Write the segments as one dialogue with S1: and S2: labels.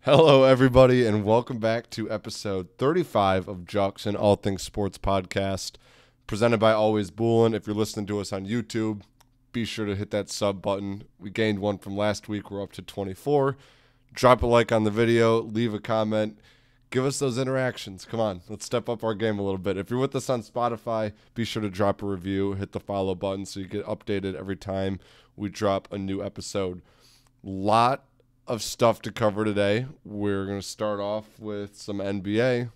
S1: Hello, everybody, and welcome back to episode 35 of Jux and All Things Sports Podcast, presented by Always Boolin. If you're listening to us on YouTube, be sure to hit that sub button. We gained one from last week. We're up to 24. Drop a like on the video, leave a comment, give us those interactions. Come on, let's step up our game a little bit. If you're with us on Spotify, be sure to drop a review, hit the follow button so you get updated every time we drop a new episode. Lot of stuff to cover today. We're going to start off with some NBA,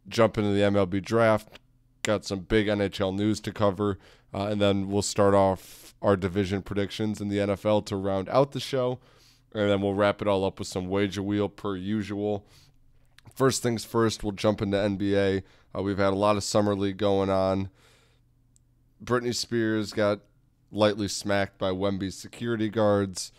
S1: jump into the MLB draft, got some big NHL news to cover, and then we'll start off our division predictions in the NFL to round out the show, and then we'll wrap it all up with some wager wheel per usual. First things first, we'll jump into NBA. We've had a lot of summer league going on. Britney Spears got lightly smacked by Wemby's security guards.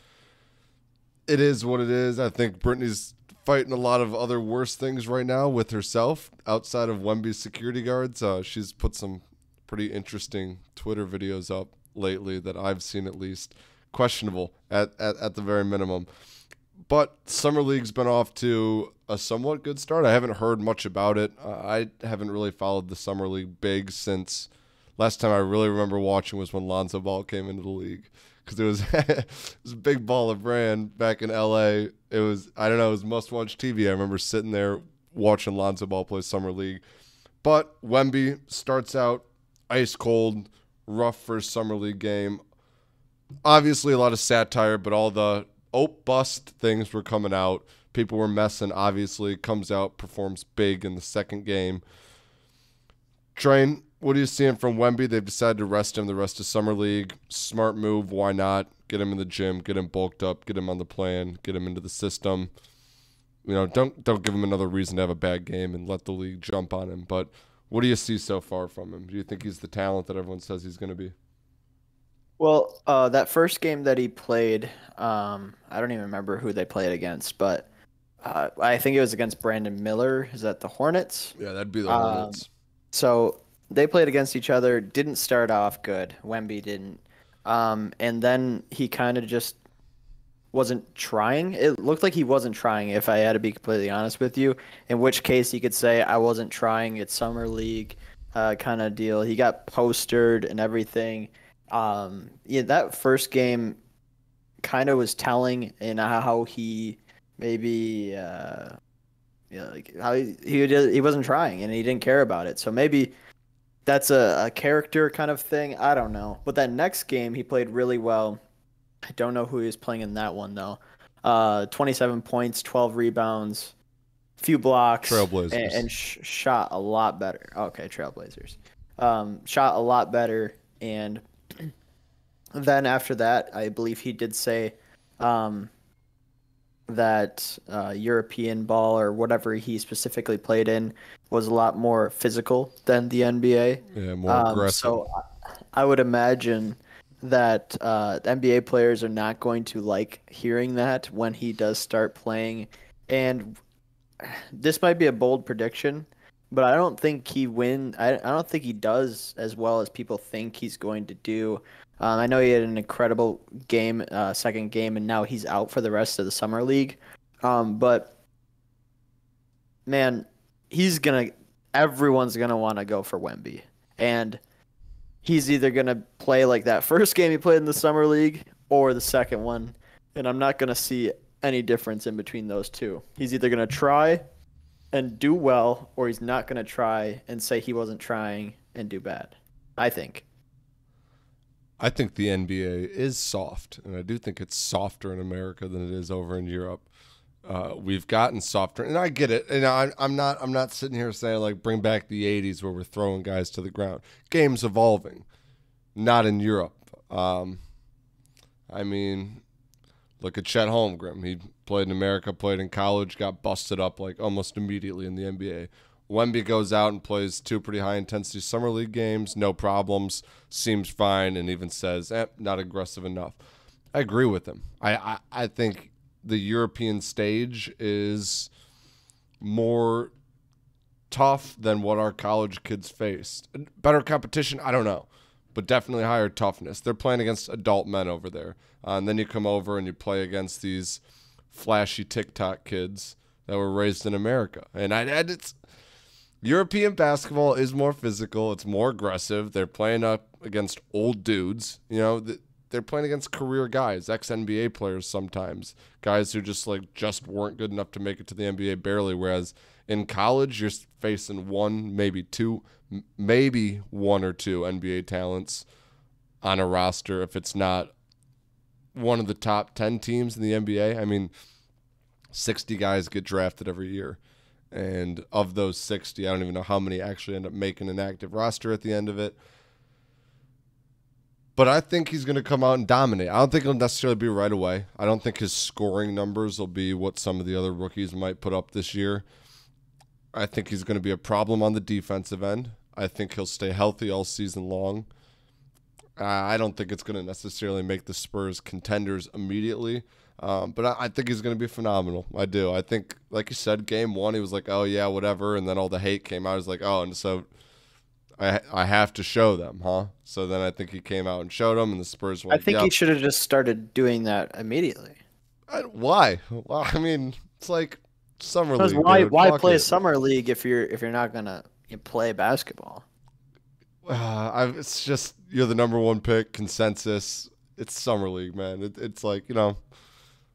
S1: It is what it is. I think Britney's fighting a lot of other worse things right now with herself outside of Wemby's security guards. She's put some pretty interesting Twitter videos up lately that I've seen, at least. Questionable at the very minimum. But Summer League's been off to a somewhat good start. I haven't heard much about it. I haven't really followed the Summer League big since last time I really remember watching was when Lonzo Ball came into the league. Because it was a big ball of brand back in LA. It was, I don't know, it was must-watch TV. I remember sitting there watching Lonzo Ball play Summer League. But Wemby starts out ice cold, rough first Summer League game. Obviously a lot of satire, but all the bust things were coming out. People were messing, obviously. Comes out, performs big in the second game. Train, what are you seeing from Wemby? They've decided to rest him the rest of Summer League. Smart move. Why not? Get him in the gym. Get him bulked up. Get him on the plan. Get him into the system. You know, don't give him another reason to have a bad game and let the league jump on him. But what do you see so far from him? Do you think he's the talent that everyone says he's going to be?
S2: Well, that first game that he played, I don't even remember who they played against, but I think it was against Brandon Miller. Is that the Hornets?
S1: Yeah, that'd be the Hornets.
S2: So they played against each other, didn't start off good. Wemby didn't. And then he kind of just wasn't trying. It looked like he wasn't trying, if I had to be completely honest with you, in which case you could say I wasn't trying. It's Summer League kind of deal. He got postered and everything. Yeah, that first game kind of was telling in how he maybe like how he wasn't trying and he didn't care about it. So maybe that's a character kind of thing. I don't know. But that next game he played really well. I don't know who he was playing in that one though. 27 points, 12 rebounds, few blocks,
S1: Trailblazers.
S2: and shot a lot better. Okay, Trailblazers. Shot a lot better, and then after that, I believe he did say that European ball or whatever he specifically played in was a lot more physical than the NBA.
S1: Yeah, more aggressive.
S2: So I would imagine that NBA players are not going to like hearing that when he does start playing. And this might be a bold prediction, but I don't think he I don't think he does as well as people think he's going to do. I know he had an incredible game, second game, and now he's out for the rest of the Summer League. But man, everyone's gonna want to go for Wemby, and he's either gonna play like that first game he played in the Summer League or the second one, and I'm not gonna see any difference in between those two. He's either gonna try and do well, or he's not gonna try and say he wasn't trying and do bad. I think.
S1: I think the NBA is soft, and I do think it's softer in America than it is over in Europe. We've gotten softer, and I get it. And I'm not sitting here saying like bring back the '80s where we're throwing guys to the ground. Game's evolving, not in Europe. I mean, look at Chet Holmgren. He played in America, played in college, got busted up like almost immediately in the NBA. Wemby goes out and plays two pretty high-intensity Summer League games, no problems, seems fine, and even says, not aggressive enough. I agree with him. I think the European stage is more tough than what our college kids faced. Better competition? I don't know. But definitely higher toughness. They're playing against adult men over there. And then you come over and you play against these flashy TikTok kids that were raised in America. And it's European basketball is more physical. It's more aggressive. They're playing up against old dudes. You know, they're playing against career guys, ex-NBA players sometimes, guys who just weren't good enough to make it to the NBA barely. Whereas in college, you're facing one, maybe two, maybe one or two NBA talents on a roster if it's not one of the top 10 teams in the NBA. I mean, 60 guys get drafted every year. And of those 60, I don't even know how many actually end up making an active roster at the end of it. But I think he's going to come out and dominate. I don't think it'll necessarily be right away. I don't think his scoring numbers will be what some of the other rookies might put up this year. I think he's going to be a problem on the defensive end. I think he'll stay healthy all season long. I don't think it's going to necessarily make the Spurs contenders immediately. But I think he's going to be phenomenal. I do. I think, like you said, game one, he was like, oh, yeah, whatever. And then all the hate came out. I was like, oh, and so I have to show them, huh? So then I think he came out and showed them, and the Spurs were like,
S2: I think he should have just started doing that immediately.
S1: Why? Well, I mean, it's like summer league.
S2: Why play summer league if you're not going to play basketball?
S1: It's just you're the number one pick, consensus. It's summer league, man. It's like, you know.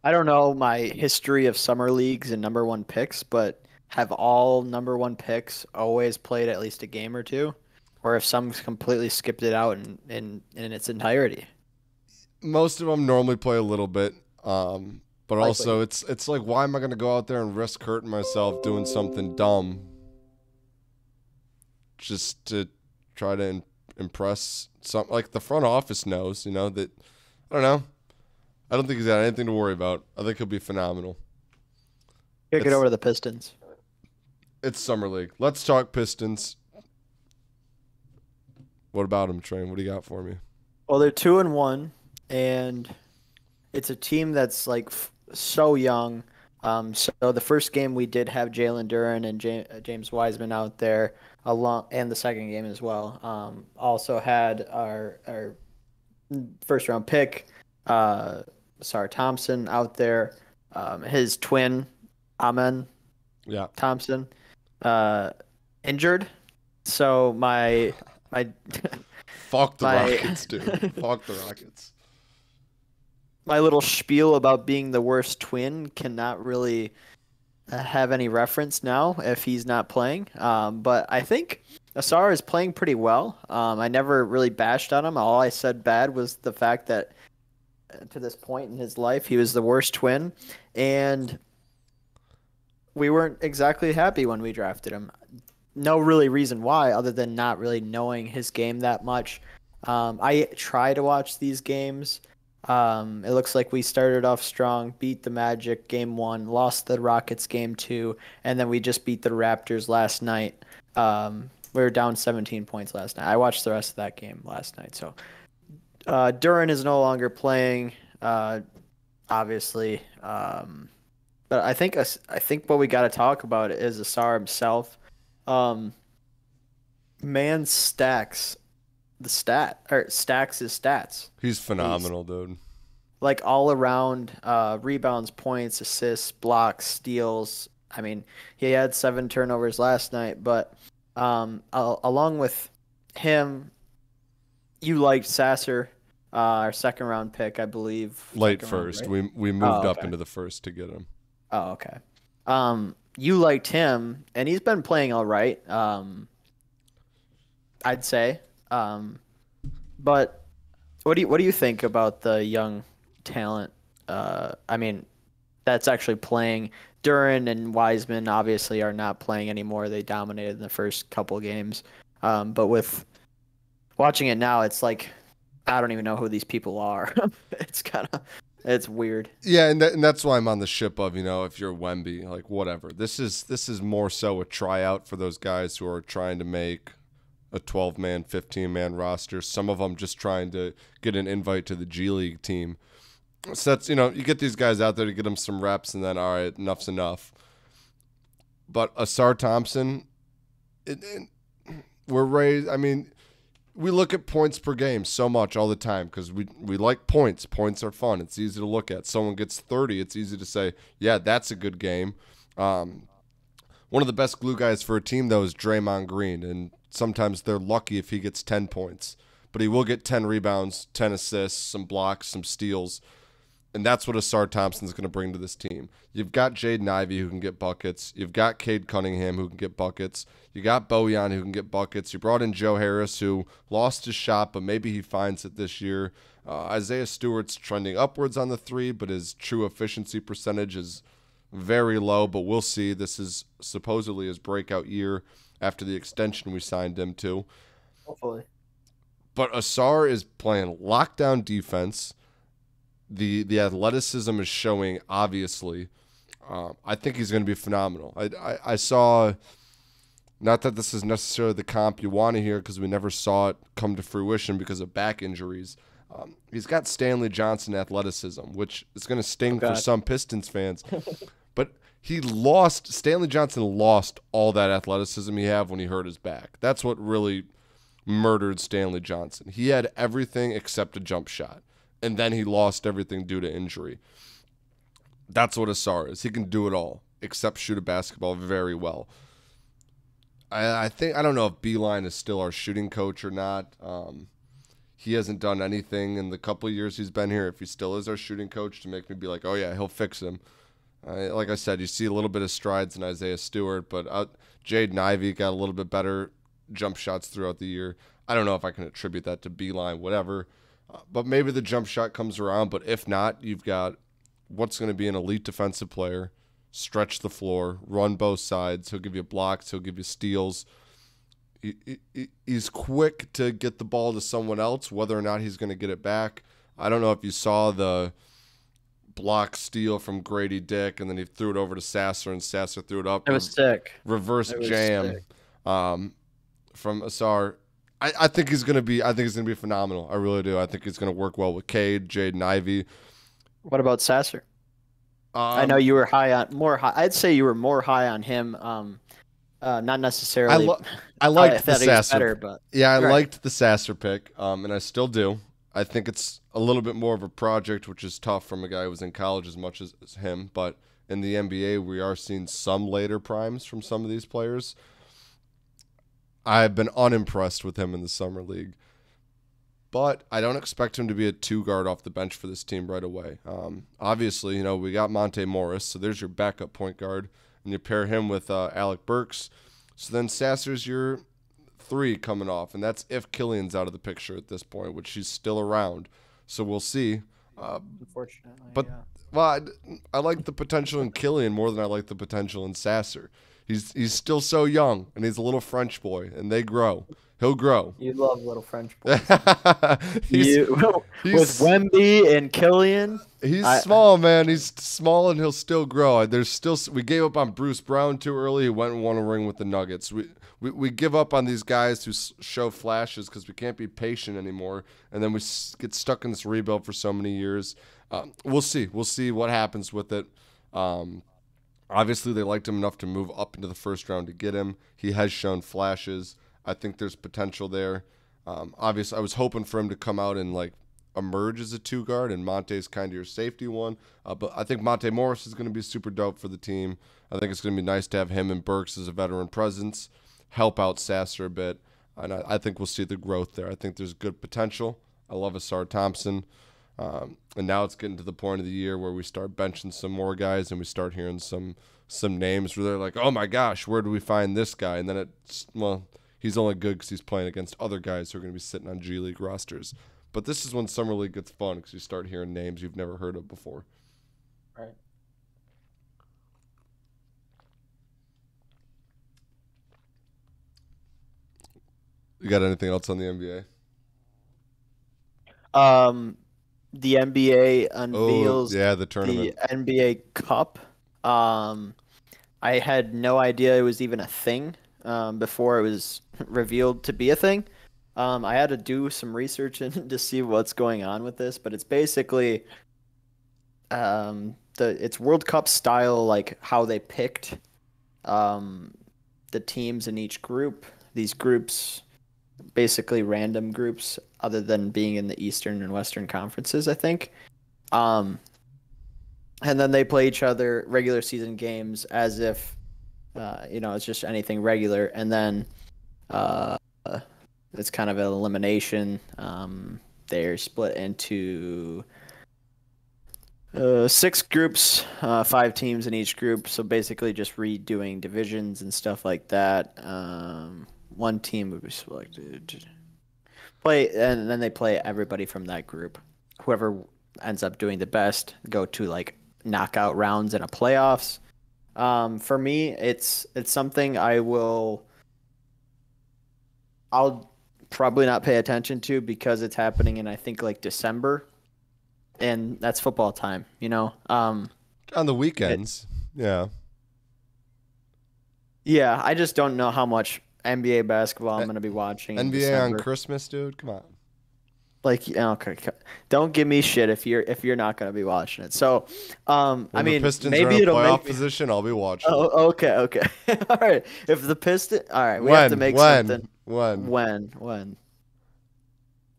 S2: I don't know my history of summer leagues and number one picks, but have all number one picks always played at least a game or two? Or if some completely skipped it out in its entirety?
S1: Most of them normally play a little bit. But also it's like, why am I going to go out there and risk hurting myself doing something dumb just to try to impress some, like the front office knows, you know, that, I don't know. I don't think he's got anything to worry about. I think he'll be phenomenal.
S2: Kick it over to the Pistons.
S1: It's summer league. Let's talk Pistons. What about them, Train? What do you got for me?
S2: Well, they're 2-1, and it's a team that's like so young. So the first game we did have Jalen Duren and James Wiseman out there, and the second game as well. Also had our first round pick, Sarah Thompson out there. His twin, Amen Thompson, injured. So my
S1: fuck the Rockets, dude. Fuck the Rockets.
S2: My little spiel about being the worst twin cannot really have any reference now if he's not playing. But I think Asar is playing pretty well. I never really bashed on him. All I said bad was the fact that to this point in his life, he was the worst twin. And we weren't exactly happy when we drafted him. No really reason why other than not really knowing his game that much. I try to watch these games. It looks like we started off strong, beat the Magic game 1, lost the Rockets game 2, and then we just beat the Raptors last night. We were down 17 points last night. I watched the rest of that game last night. So Duren is no longer playing, obviously. But I think what we got to talk about is Asar himself. Man stacks his stats.
S1: He's phenomenal, dude.
S2: Like all around, rebounds, points, assists, blocks, steals. I mean, he had 7 turnovers last night, but along with him, you liked Sasser, our second round pick, I believe.
S1: Late first. Right? We moved up into the first to get him.
S2: Oh, okay. You liked him, and he's been playing all right. I'd say. But what do you think about the young talent? I mean, that's actually playing. Duren and Wiseman obviously are not playing anymore. They dominated in the first couple games. But with watching it now, it's like I don't even know who these people are. It's weird.
S1: Yeah, and that's why I'm on the ship of, you know, if you're Wemby, like whatever. This is more so a tryout for those guys who are trying to make a 12-man, 15-man roster. Some of them just trying to get an invite to the G League team. So that's, you know, you get these guys out there to get them some reps, and then, all right, enough's enough. But Asar Thompson, we're raised, I mean, we look at points per game so much all the time because we like points. Points are fun. It's easy to look at. Someone gets 30, it's easy to say, yeah, that's a good game. One of the best glue guys for a team, though, is Draymond Green, and sometimes they're lucky if he gets 10 points. But he will get 10 rebounds, 10 assists, some blocks, some steals. And that's what Asar Thompson's going to bring to this team. You've got Jaden Ivey who can get buckets. You've got Cade Cunningham who can get buckets. You got Bojan who can get buckets. You brought in Joe Harris who lost his shot, but maybe he finds it this year. Isaiah Stewart's trending upwards on the three, but his true efficiency percentage is very low, but we'll see. This is supposedly his breakout year after the extension we signed him to.
S2: Hopefully.
S1: But Asar is playing lockdown defense. The athleticism is showing, obviously. I think he's going to be phenomenal. I saw, not that this is necessarily the comp you want to hear because we never saw it come to fruition because of back injuries. He's got Stanley Johnson athleticism, which is going to sting for some Pistons fans. But Stanley Johnson lost all that athleticism he had when he hurt his back. That's what really murdered Stanley Johnson. He had everything except a jump shot. And then he lost everything due to injury. That's what Asar is. He can do it all, except shoot a basketball very well. I don't know if Beeline is still our shooting coach or not. He hasn't done anything in the couple of years he's been here, if he still is our shooting coach, to make me be like, oh yeah, he'll fix him. Like I said, you see a little bit of strides in Isaiah Stewart, but Jaden Ivey got a little bit better jump shots throughout the year. I don't know if I can attribute that to Beeline, whatever. But maybe the jump shot comes around. But if not, you've got what's going to be an elite defensive player, stretch the floor, run both sides. He'll give you blocks. He'll give you steals. He's quick to get the ball to someone else, whether or not he's going to get it back. I don't know if you saw the block steal from Grady Dick, and then he threw it over to Sasser, and Sasser threw it up.
S2: It was sick.
S1: Reverse jam from Asar. I think he's gonna be. I think he's gonna be phenomenal. I really do. I think he's gonna work well with Cade, Jaden Ivey.
S2: What about Sasser? I know you were I'd say you were more high on him. Not necessarily.
S1: I liked the Sasser.
S2: Better, but
S1: I liked the Sasser pick, and I still do. I think it's a little bit more of a project, which is tough from a guy who was in college as much as him. But in the NBA, we are seeing some later primes from some of these players. I've been unimpressed with him in the summer league, but I don't expect him to be a two guard off the bench for this team right away. Obviously, we got Monte Morris, so there's your backup point guard, and you pair him with Alec Burks. So then Sasser's your three coming off, and that's if Killian's out of the picture at this point, which he's still around. So we'll see.
S2: Unfortunately,
S1: but
S2: yeah.
S1: Well, I like the potential in Killian more than I like the potential in Sasser. He's still so young, and he's a little French boy, and they grow. He'll grow.
S2: You love little French boys. With Wemby and Killian.
S1: He's small, man. He's small, and he'll still grow. We gave up on Bruce Brown too early. He went and won a ring with the Nuggets. We give up on these guys who show flashes because we can't be patient anymore, and then we get stuck in this rebuild for so many years. We'll see. We'll see what happens with it. Obviously, they liked him enough to move up into the first round to get him. He has shown flashes. I think there's potential there. Obviously, I was hoping for him to come out and emerge as a two guard, and Monte's kind of your safety one. But I think Monte Morris is going to be super dope for the team. I think it's going to be nice to have him and Burks as a veteran presence, help out Sasser a bit, and I think we'll see the growth there. I think there's good potential. I love Asar Thompson. And now it's getting to the point of the year where we start benching some more guys and we start hearing some names where they're like, oh my gosh, where do we find this guy? And then he's only good because he's playing against other guys who are going to be sitting on G League rosters. But this is when Summer League gets fun because you start hearing names you've never heard of before.
S2: Right.
S1: You got anything else on the NBA?
S2: The NBA unveils
S1: the tournament.
S2: The NBA Cup. I had no idea it was even a thing before it was revealed to be a thing. I had to do some research to see what's going on with this, but it's basically it's World Cup style, like how they picked the teams in each group. These groups basically random groups other than being in the Eastern and Western conferences, I think. Um, and then they play each other regular season games as if, it's just anything regular. And then uh, it's kind of an elimination. They're split into 6 groups, 5 teams in each group. So basically just redoing divisions and stuff like that. One team would be selected. And then they play everybody from that group. Whoever ends up doing the best go to like knockout rounds in a playoffs. For me, it's something I'll probably not pay attention to because it's happening in I think like December, and that's football time,
S1: On the weekends, yeah.
S2: Yeah, I just don't know how much NBA basketball I'm going to be watching.
S1: NBA on Christmas, dude. Come on.
S2: Like, okay, don't give me shit if you're not going to be watching it. So, I mean,
S1: Pistons
S2: maybe
S1: are in
S2: it'll
S1: playoff
S2: make
S1: position. I'll be watching.
S2: Oh, okay, all right. If the all right, we have to make something. When?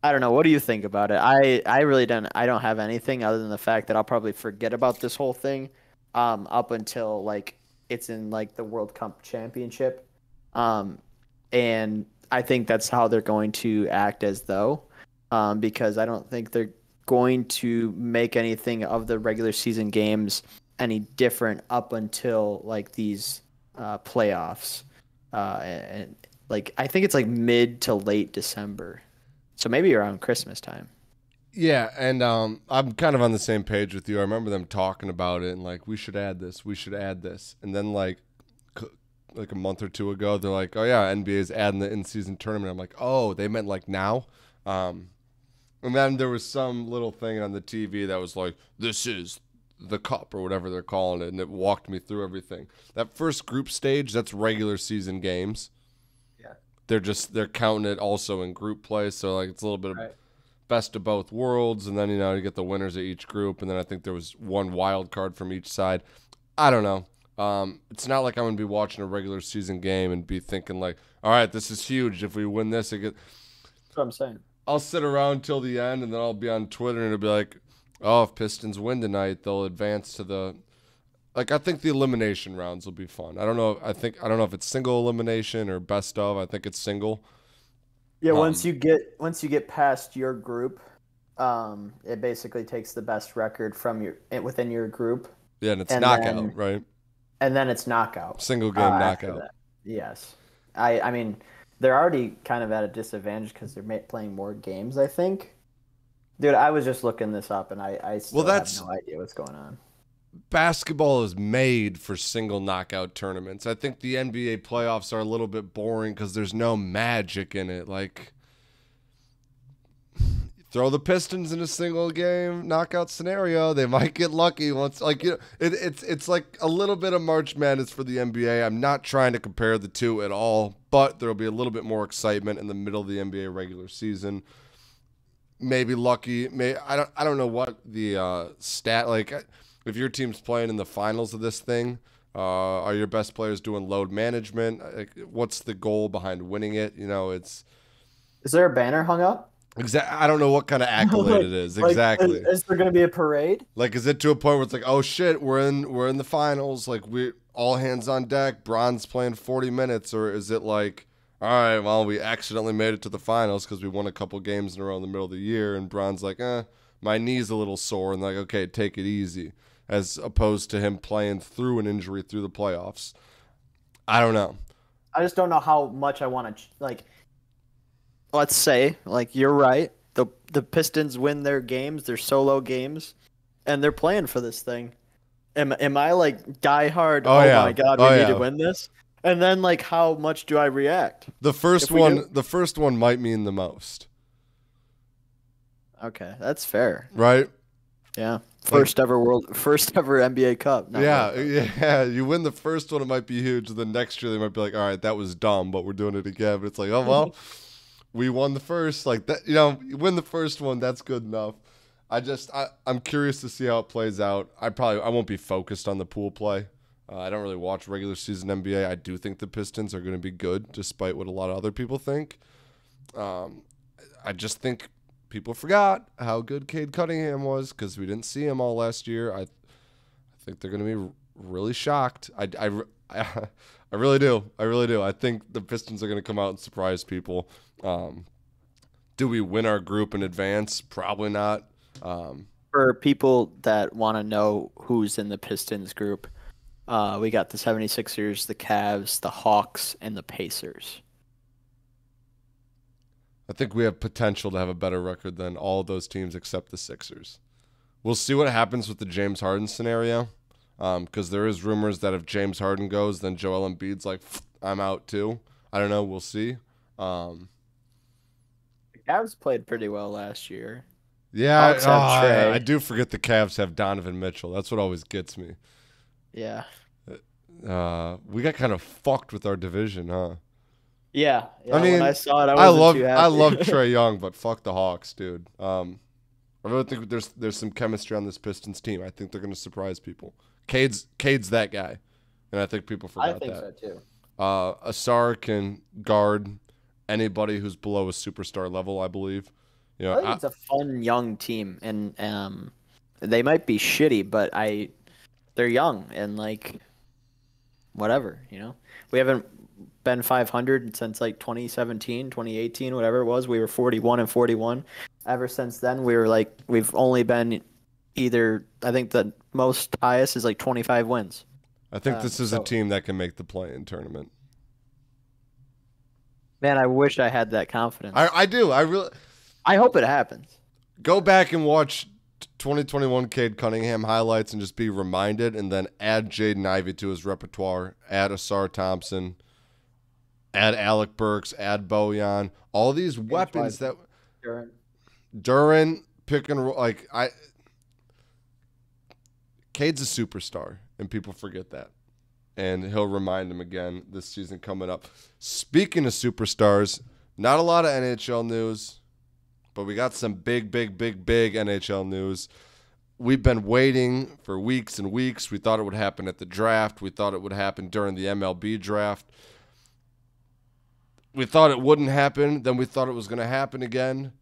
S2: I don't know. What do you think about it? I really don't. I don't have anything other than the fact that I'll probably forget about this whole thing, up until like it's in like the World Cup championship, and I think that's how they're going to act as though. Because I don't think they're going to make anything of the regular season games any different up until like these playoffs, and like I think it's like mid to late December, so maybe around Christmas time.
S1: Yeah, and I'm kind of on the same page with you. I remember them talking about it and like we should add this, and then like a month or two ago, they're like, oh yeah, NBA is adding the in-season tournament. I'm like, oh, they meant like now. And then there was some little thing on the TV that was like, this is the cup or whatever they're calling it. And it walked me through everything. That first group stage, that's regular season games.
S2: Yeah.
S1: They're counting it also in group play. So like it's a little bit of best of both worlds. And then, you get the winners of each group. And then I think there was one wild card from each side. I don't know. It's not like I'm going to be watching a regular season game and be thinking like, all right, this is huge. If we win this,
S2: That's what I'm saying.
S1: I'll sit around till the end, and then I'll be on Twitter, and it'll be like, oh, if Pistons win tonight, they'll advance to the – like, I think the elimination rounds will be fun. I don't know if it's single elimination or best of. I think it's single.
S2: Yeah, once you get past your group, it basically takes the best record from within your group.
S1: Yeah, and it's knockout, right?
S2: And then it's knockout.
S1: Single game knockout.
S2: Yes. I mean – they're already kind of at a disadvantage because they're playing more games, I think. Dude, I was just looking this up, and I still have no idea what's going on.
S1: Basketball is made for single knockout tournaments. I think the NBA playoffs are a little bit boring because there's no magic in it. Like, throw the Pistons in a single game knockout scenario, they might get lucky once. Like, it's like a little bit of March Madness for the NBA. I'm not trying to compare the two at all, but there'll be a little bit more excitement in the middle of the NBA regular season. Maybe lucky. I don't know what the stat like. If your team's playing in the finals of this thing, are your best players doing load management? What's the goal behind winning it? Is
S2: there a banner hung up?
S1: I don't know what kind of accolade it is exactly.
S2: Is there going to be a parade?
S1: Like, is it to a point where it's like, oh shit, we're in the finals, like we all hands on deck, Bron's playing 40 minutes, or is it like, all right, well, we accidentally made it to the finals because we won a couple games in a row in the middle of the year, and Bron's like, my knee's a little sore, and like, okay, take it easy, as opposed to him playing through an injury through the playoffs. I don't know.
S2: I just don't know how much I want to like. Let's say, like, you're right. The Pistons win their games, their solo games, and they're playing for this thing. Am I like die hard? Oh yeah. My god, we need to win this. And then like, how much do I react?
S1: The first one might mean the most.
S2: Okay, that's fair.
S1: Right?
S2: Yeah. First ever NBA Cup.
S1: Yeah. You win the first one, it might be huge. The next year, they might be like, all right, that was dumb, but we're doing it again. But it's like, oh well. We won the first, like that. You win the first one. That's good enough. I'm curious to see how it plays out. I won't be focused on the pool play. I don't really watch regular season NBA. I do think the Pistons are going to be good, despite what a lot of other people think. I just think people forgot how good Cade Cunningham was because we didn't see him all last year. I think they're going to be really shocked. I really do. I really do. I think the Pistons are going to come out and surprise people. Do we win our group in advance? Probably not.
S2: For people that want to know who's in the Pistons group, we got the 76ers, the Cavs, the Hawks, and the Pacers.
S1: I think we have potential to have a better record than all of those teams except the Sixers. We'll see what happens with the James Harden scenario, because there is rumors that if James Harden goes, then Joel Embiid's like, I'm out too. I don't know. We'll see.
S2: The Cavs played pretty well last year.
S1: Yeah,
S2: Hawks have Trey.
S1: I do forget the Cavs have Donovan Mitchell. That's what always gets me.
S2: Yeah.
S1: We got kind of fucked with our division, huh?
S2: Yeah.
S1: I mean,
S2: when I saw it, I wasn't too happy.
S1: I love Trae Young, but fuck the Hawks, dude. I really think there's some chemistry on this Pistons team. I think they're going to surprise people. Cade's that guy, and I think people forgot that.
S2: I think so too.
S1: Asar can guard anybody who's below a superstar level, I believe. You know,
S2: I think it's a fun young team, and they might be shitty, but they're young and like whatever, you know. We haven't been 500 since like 2017, 2018, whatever it was. We were 41-41. Ever since then, we've only been either. I think the most highest is like 25 wins.
S1: I think this is a team that can make the play-in tournament.
S2: Man, I wish I had that confidence.
S1: I do.
S2: I hope it happens.
S1: Go back and watch 2021 Cade Cunningham highlights and just be reminded, and then add Jaden Ivey to his repertoire. Add Asar Thompson. Add Alec Burks. Add Bojan. All these weapons that Duran pick and roll. Cade's a superstar, and people forget that. And he'll remind them again this season coming up. Speaking of superstars, not a lot of NHL news, but we got some big NHL news. We've been waiting for weeks and weeks. We thought it would happen at the draft. We thought it would happen during the MLB draft. We thought it wouldn't happen. Then we thought it was going to happen again.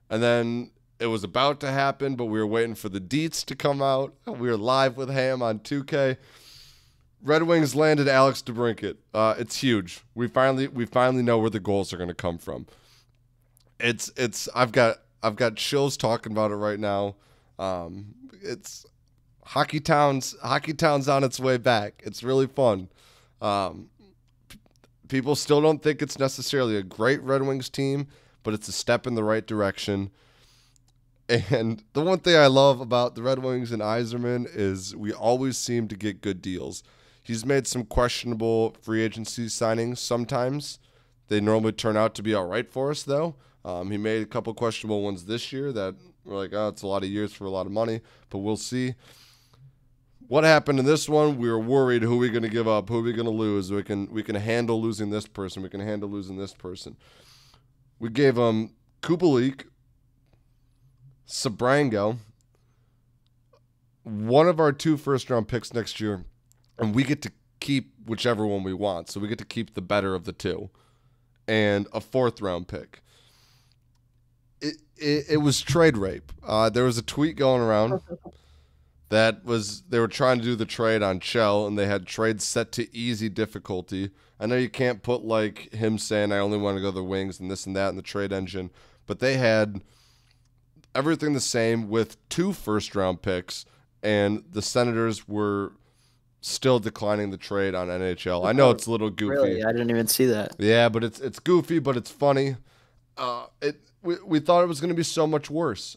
S1: And then it was about to happen, but we were waiting for the deets to come out. We were live with Ham on 2K. Red Wings landed Alex DeBrincat. It's huge. We finally know where the goals are going to come from. I've got chills talking about it right now. It's Hockey Town's on its way back. It's really fun. People still don't think it's necessarily a great Red Wings team, but it's a step in the right direction. And the one thing I love about the Red Wings and Yzerman is we always seem to get good deals. He's made some questionable free agency signings sometimes. They normally turn out to be all right for us, though. He made a couple questionable ones this year that were like, oh, it's a lot of years for a lot of money, but we'll see. What happened in this one? We were worried, who are we going to give up? Who are we going to lose? We can handle losing this person. We can handle losing this person. We gave him Kubalik, Sabrango, one of our 2 first-round picks next year, and we get to keep whichever one we want. So we get to keep the better of the 2, and a 4th-round pick. It was trade rape. There was a tweet going around that was they were trying to do the trade on Chell, and they had trades set to easy difficulty. I know you can't put like him saying I only want to go to the Wings and this and that in the trade engine, but they had everything the same with 2 first-round picks, and the Senators were still declining the trade on NHL. I know it's a little goofy.
S2: Really? I didn't even see that.
S1: Yeah, but it's goofy, but it's funny. We thought it was going to be so much worse.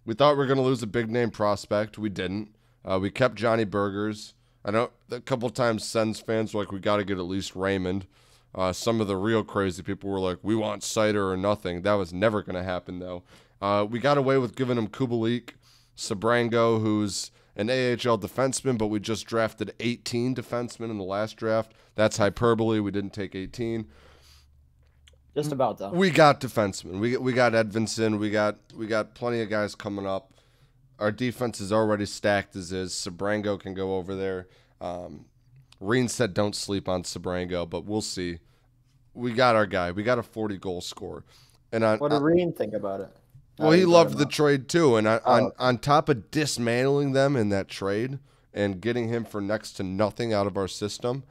S1: We thought we were going to lose a big-name prospect. We didn't. We kept Johnny Burgers. I know a couple of times Sens fans were like, we got to get at least Raymond. Some of the real crazy people were like, we want Sider or nothing. That was never going to happen, though. We got away with giving him Kubalik, Sabrango, who's an AHL defenseman, but we just drafted 18 defensemen in the last draft. That's hyperbole. We didn't take 18.
S2: Just about though.
S1: We got defensemen. We got Edvinson. We got plenty of guys coming up. Our defense is already stacked as is. Sabrango can go over there. Reen said don't sleep on Sabrango, but we'll see. we got our guy. We got a 40-goal scorer. And
S2: What did Reen think about it? Now
S1: well,
S2: that
S1: he
S2: you brought
S1: loved
S2: him
S1: the
S2: up.
S1: trade too. And
S2: Oh, okay.
S1: on top of dismantling them in that trade and getting him for next to nothing out of our system,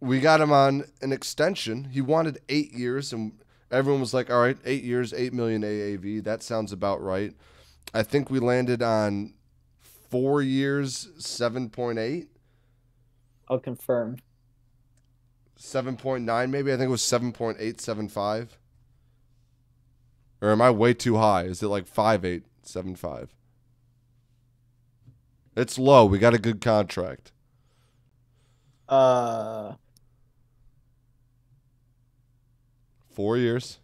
S1: we got him on an extension. He wanted 8 years, and everyone was like, "All right, 8 years, 8 million AAV. That sounds about right." I think we landed on 4 years, 7.8,
S2: I'll confirm.
S1: 7.9, maybe. I think it was 7.875. Or am I way too high? Is it like 5.875? It's low. We got a good contract.
S2: Uh,
S1: 4 years.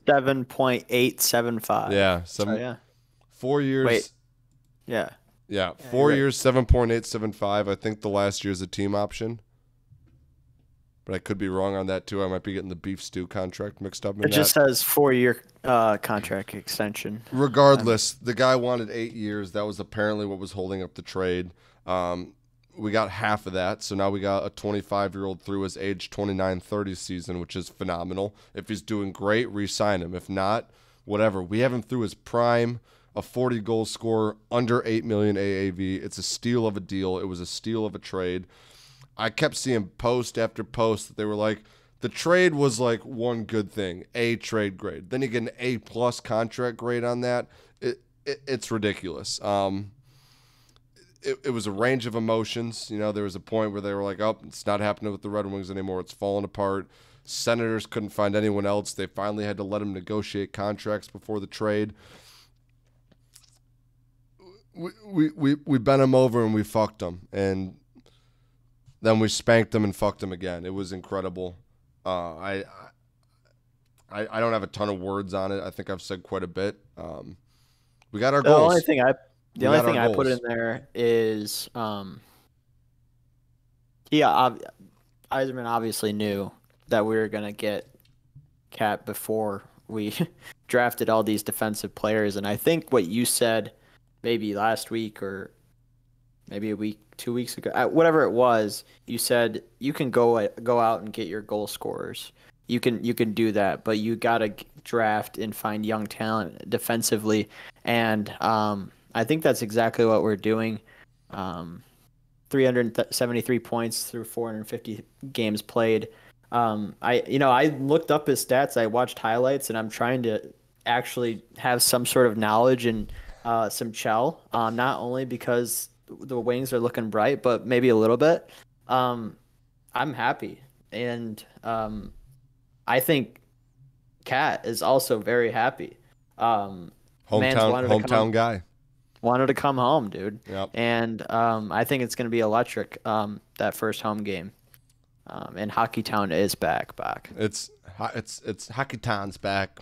S2: 7.875.
S1: Yeah,
S2: So yeah.
S1: 4 years.
S2: Wait. Yeah.
S1: Yeah,
S2: Yeah,
S1: four
S2: you're right.
S1: years, 7.875. I think the last year's a team option, but I could be wrong on that too. I might be getting the beef stew contract mixed up in
S2: It just
S1: that.
S2: says 4-year contract extension.
S1: Regardless, the guy wanted 8 years. That was apparently what was holding up the trade. We got half of that, so now we got a 25-year-old through his age 29-30 season, which is phenomenal. If he's doing great, re-sign him. If not, whatever. We have him through his prime, a 40-goal scorer, under 8 million AAV. It's a steal of a deal. It was a steal of a trade. I kept seeing post after post that they were like, the trade was like one good thing, A trade grade. Then you get an A plus contract grade on that. It's ridiculous. It was a range of emotions. You know, there was a point where they were like, oh, it's not happening with the Red Wings anymore. It's falling apart. Senators couldn't find anyone else. They finally had to let him negotiate contracts before the trade. We bent him over and we fucked him. And then we spanked him and fucked him again. It was incredible. I don't have a ton of words on it. I think I've said quite a bit. We got our
S2: The only
S1: goals.
S2: thing I the
S1: We
S2: only
S1: got our
S2: thing I put in
S1: goals.
S2: there is he Eiserman obviously knew that we were gonna get Cat before we drafted all these defensive players, and I think what you said maybe last week or maybe a week, 2 weeks ago, whatever it was, you said you can go out and get your goal scorers. You can do that, but you gotta draft and find young talent defensively, and I think that's exactly what we're doing. 373 points through 450 games played. I looked up his stats. I watched highlights, and I'm trying to actually have some sort of knowledge and some chow. Not only because the wings are looking bright, but maybe a little bit. I'm happy, and I think Kat is also very happy. Man's
S1: Hometown guy.
S2: wanted to come home, dude,
S1: Yep.
S2: and I think it's gonna be electric. That first home game. And Hockey Town is back.
S1: It's Hockey Town's back.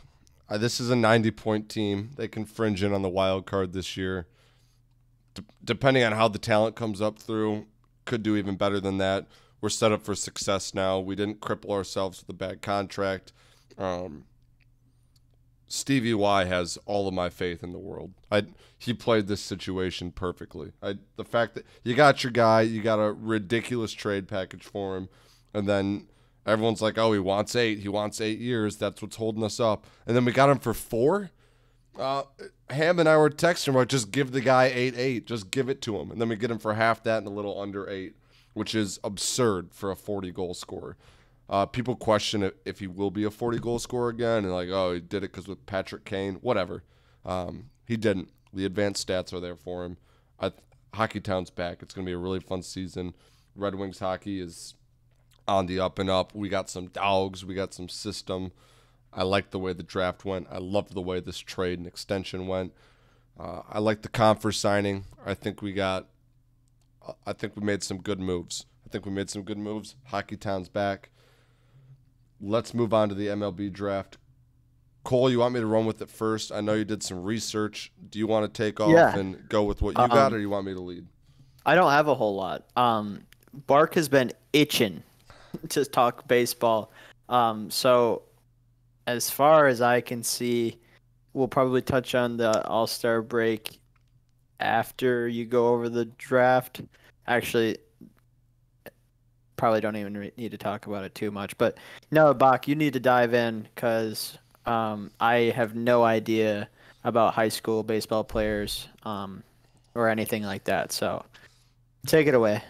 S1: This is a 90-point team. They can fringe in on the wild card this year. Depending on how the talent comes up through, could do even better than that. We're set up for success now. We didn't cripple ourselves with a bad contract. Stevie Y has all of my faith in the world. He played this situation perfectly. The fact that you got your guy, you got a ridiculous trade package for him, and then everyone's like, "Oh, he wants 8. He wants 8 years. That's what's holding us up." And then we got him for 4. Ham and I were texting about just give the guy 8-8, just give it to him, and then we get him for half that and a little under 8, which is absurd for a 40-goal scorer. People question if he will be a 40-goal scorer again, and like, oh, he did it because with Patrick Kane, whatever. He didn't. The advanced stats are there for him. Hockey Town's back. It's going to be a really fun season. Red Wings hockey is on the up and up. We got some dogs. We got some system. I like the way the draft went. I love the way this trade and extension went. I like the Comfer signing. I think we made some good moves. Hockey Town's back. Let's move on to the MLB draft. Cole, you want me to run with it first? I know you did some research. Do you want to take off
S2: Yeah.
S1: and go with what you got, or you want me to lead?
S2: I don't have a whole lot. Bark has been itching to talk baseball. So as far as I can see, we'll probably touch on the All-Star break after you go over the draft. Actually, probably don't even need to talk about it too much. But no, Bach, you need to dive in because I have no idea about high school baseball players or anything like that. So take it away.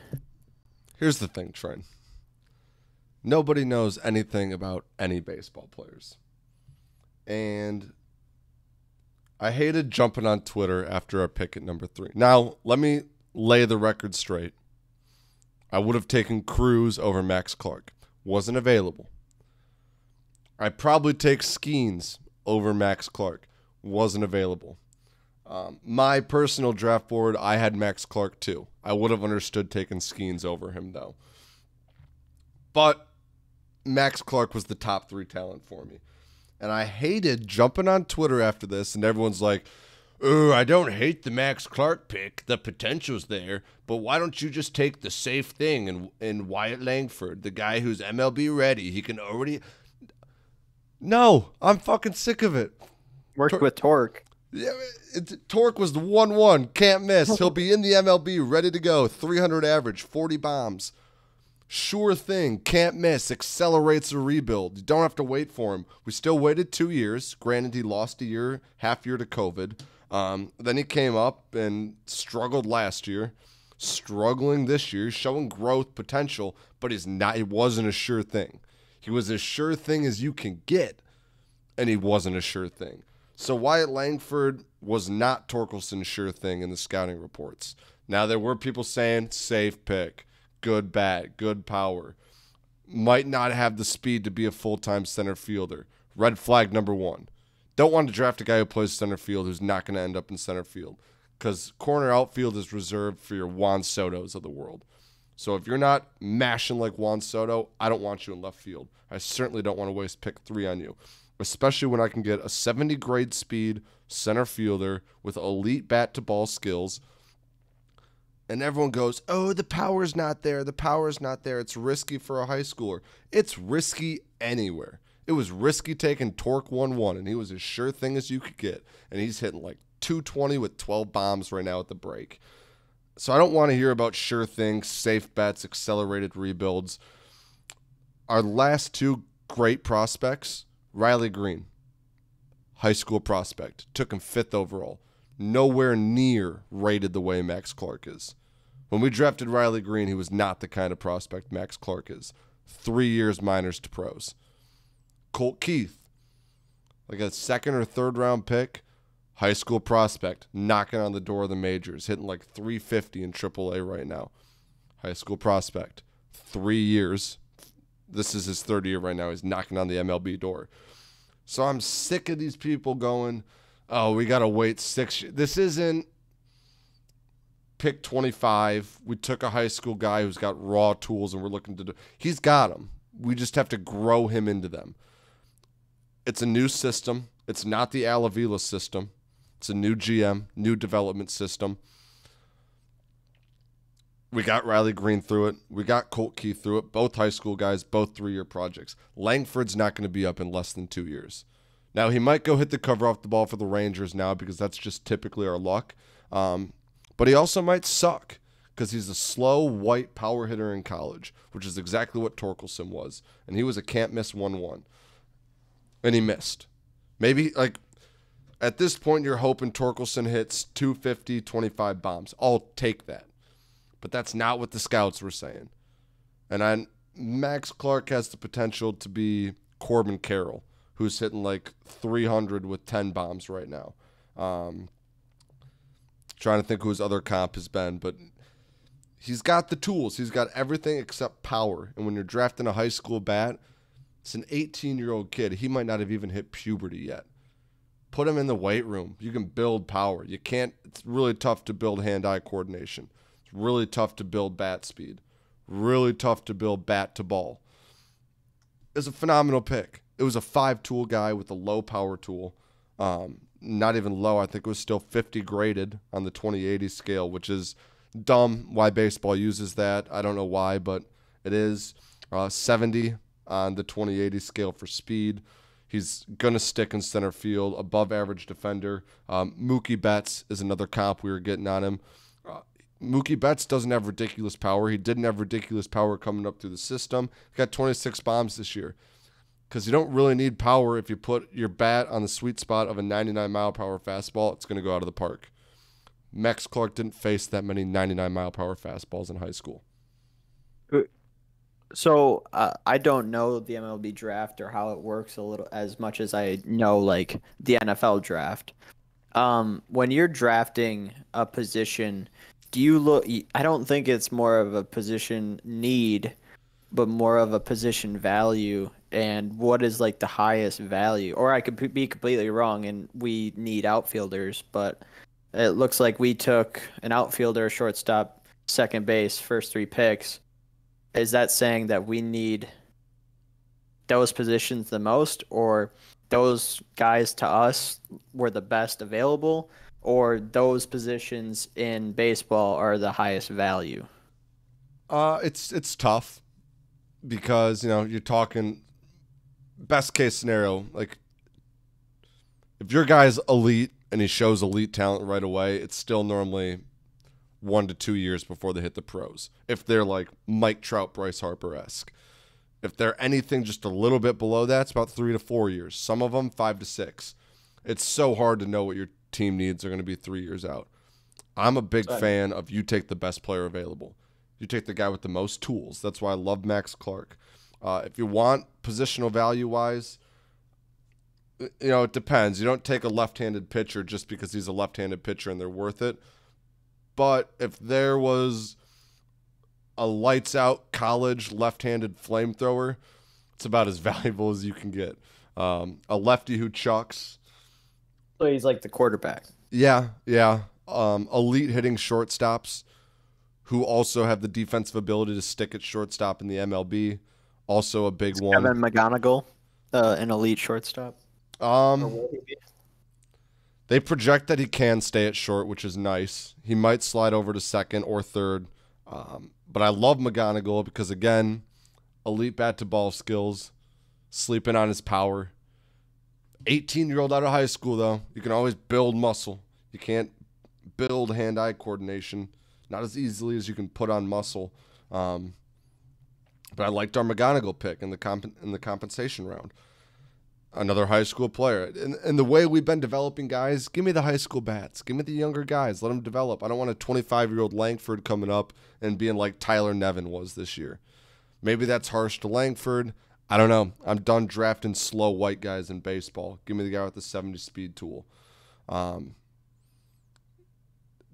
S1: Here's the thing, Trent. Nobody knows anything about any baseball players. And I hated jumping on Twitter after our pick at number 3. Now, let me lay the record straight. I would have taken Cruz over Max Clark. Wasn't available. I'd probably take Skeens over Max Clark. Wasn't available. My personal draft board, I had Max Clark too. I would have understood taking Skeens over him, though. But Max Clark was the top 3 talent for me. And I hated jumping on Twitter after this, and everyone's like, "Oh, I don't hate the Max Clark pick. The potential's there. But why don't you just take the safe thing and Wyatt Langford, the guy who's MLB ready? He can already..." No, I'm fucking sick of it.
S2: Worked with Torque.
S1: Yeah, Torque was the 1-1. Can't miss. He'll be in the MLB, ready to go. 300 average, 40 bombs. Sure thing. Can't miss. Accelerates a rebuild. You don't have to wait for him. We still waited 2 years. Granted, he lost a year, half year to COVID. Then he came up and struggled last year. Struggling this year. Showing growth potential, but he's not. He wasn't a sure thing. He was as sure thing as you can get, and he wasn't a sure thing. So Wyatt Langford was not Torkelson's sure thing in the scouting reports. Now, there were people saying, safe pick, good bat, good power. Might not have the speed to be a full-time center fielder. Red flag number 1. Don't want to draft a guy who plays center field who's not going to end up in center field, because corner outfield is reserved for your Juan Sotos of the world. So if you're not mashing like Juan Soto, I don't want you in left field. I certainly don't want to waste pick 3 on you, especially when I can get a 70 grade speed center fielder with elite bat-to-ball skills. And everyone goes, "Oh, the power's not there. The power's not there. It's risky for a high schooler." It's risky anywhere. It was risky taking Torque 1-1, and he was as sure thing as you could get. And he's hitting like 220 with 12 bombs right now at the break. So I don't want to hear about sure things, safe bets, accelerated rebuilds. Our last 2 great prospects, Riley Green, high school prospect, took him 5th overall. Nowhere near rated the way Max Clark is. When we drafted Riley Green, he was not the kind of prospect Max Clark is. 3 years minors to pros. Colt Keith, like a 2nd or 3rd round pick, high school prospect, knocking on the door of the majors, hitting like 350 in AAA right now. High school prospect, 3 years. This is his 3rd year right now. He's knocking on the MLB door. So I'm sick of these people going, "Oh, we got to wait 6 years." This isn't pick 25. We took a high school guy who's got raw tools and we're looking to do. He's got them. We just have to grow him into them. It's a new system. It's not the Alavila system. It's a new GM, new development system. We got Riley Green through it. We got Colt Keith through it. Both high school guys, both 3-year projects. Langford's not going to be up in less than 2 years. Now, he might go hit the cover off the ball for the Rangers now because that's just typically our luck. But he also might suck because he's a slow, white power hitter in college, which is exactly what Torkelson was. And he was a can't-miss 1-1. And he missed. Maybe, like, at this point, you're hoping Torkelson hits 250, 25 bombs. I'll take that. But that's not what the scouts were saying. And Max Clark has the potential to be Corbin Carroll, who's hitting like 300 with 10 bombs right now. Trying to think who his other comp has been, but he's got the tools. He's got everything except power. And when you're drafting a high school bat, it's an 18-year-old kid. He might not have even hit puberty yet. Put him in the weight room. You can build power. You can't. It's really tough to build hand-eye coordination. It's really tough to build bat speed. Really tough to build bat to ball. It's a phenomenal pick. It was a 5-tool guy with a low power tool. Not even low. I think it was still 50 graded on the 2080 scale, which is dumb why baseball uses that. I don't know why, but it is 70 on the 2080 scale for speed. He's going to stick in center field, above average defender. Mookie Betts is another comp we were getting on him. Mookie Betts doesn't have ridiculous power. He didn't have ridiculous power coming up through the system. He got 26 bombs this year. Because you don't really need power. If you put your bat on the sweet spot of a 99-mile-per-hour fastball, it's going to go out of the park. Max Clark didn't face that many 99-mile-per-hour fastballs in high school.
S2: So I don't know the MLB draft or how it works a little as much as I know like the NFL draft. When you're drafting a position, do you look? I don't think it's more of a position need, but more of a position value. And what is like the highest value? Or I could be completely wrong, and we need outfielders, but it looks like we took an outfielder, shortstop, second base, first 3 picks. Is that saying that we need those positions the most, or those guys to us were the best available, or those positions in baseball are the highest value?
S1: It's tough because, you're talking best case scenario. Like, if your guy's elite and he shows elite talent right away, it's still normally 1 to 2 years before they hit the pros. If they're like Mike Trout, Bryce Harper-esque. If they're anything just a little bit below that, it's about 3 to 4 years. Some of them 5 to 6. It's so hard to know what your team needs are going to be 3 years out. I'm a big fan of you take the best player available. You take the guy with the most tools. That's why I love Max Clark. If you want positional value-wise, it depends. You don't take a left-handed pitcher just because he's a left-handed pitcher and they're worth it. But if there was a lights-out college left-handed flamethrower, it's about as valuable as you can get. A lefty who chucks.
S2: So he's like the quarterback.
S1: Yeah. Elite hitting shortstops who also have the defensive ability to stick at shortstop in the MLB. Also a big one.
S2: Kevin McGonigal, an elite shortstop.
S1: They project that he can stay at short, which is nice. He might slide over to second or third. But I love McGonigal because, again, elite bat-to-ball skills, sleeping on his power. 18-year-old out of high school, though. You can always build muscle. You can't build hand-eye coordination. Not as easily as you can put on muscle. But I liked our McGonigal pick in the compensation round. Another high school player. And the way we've been developing guys, give me the high school bats. Give me the younger guys. Let them develop. I don't want a 25-year-old Langford coming up and being like Tyler Nevin was this year. Maybe that's harsh to Langford. I don't know. I'm done drafting slow white guys in baseball. Give me the guy with the 70-speed tool.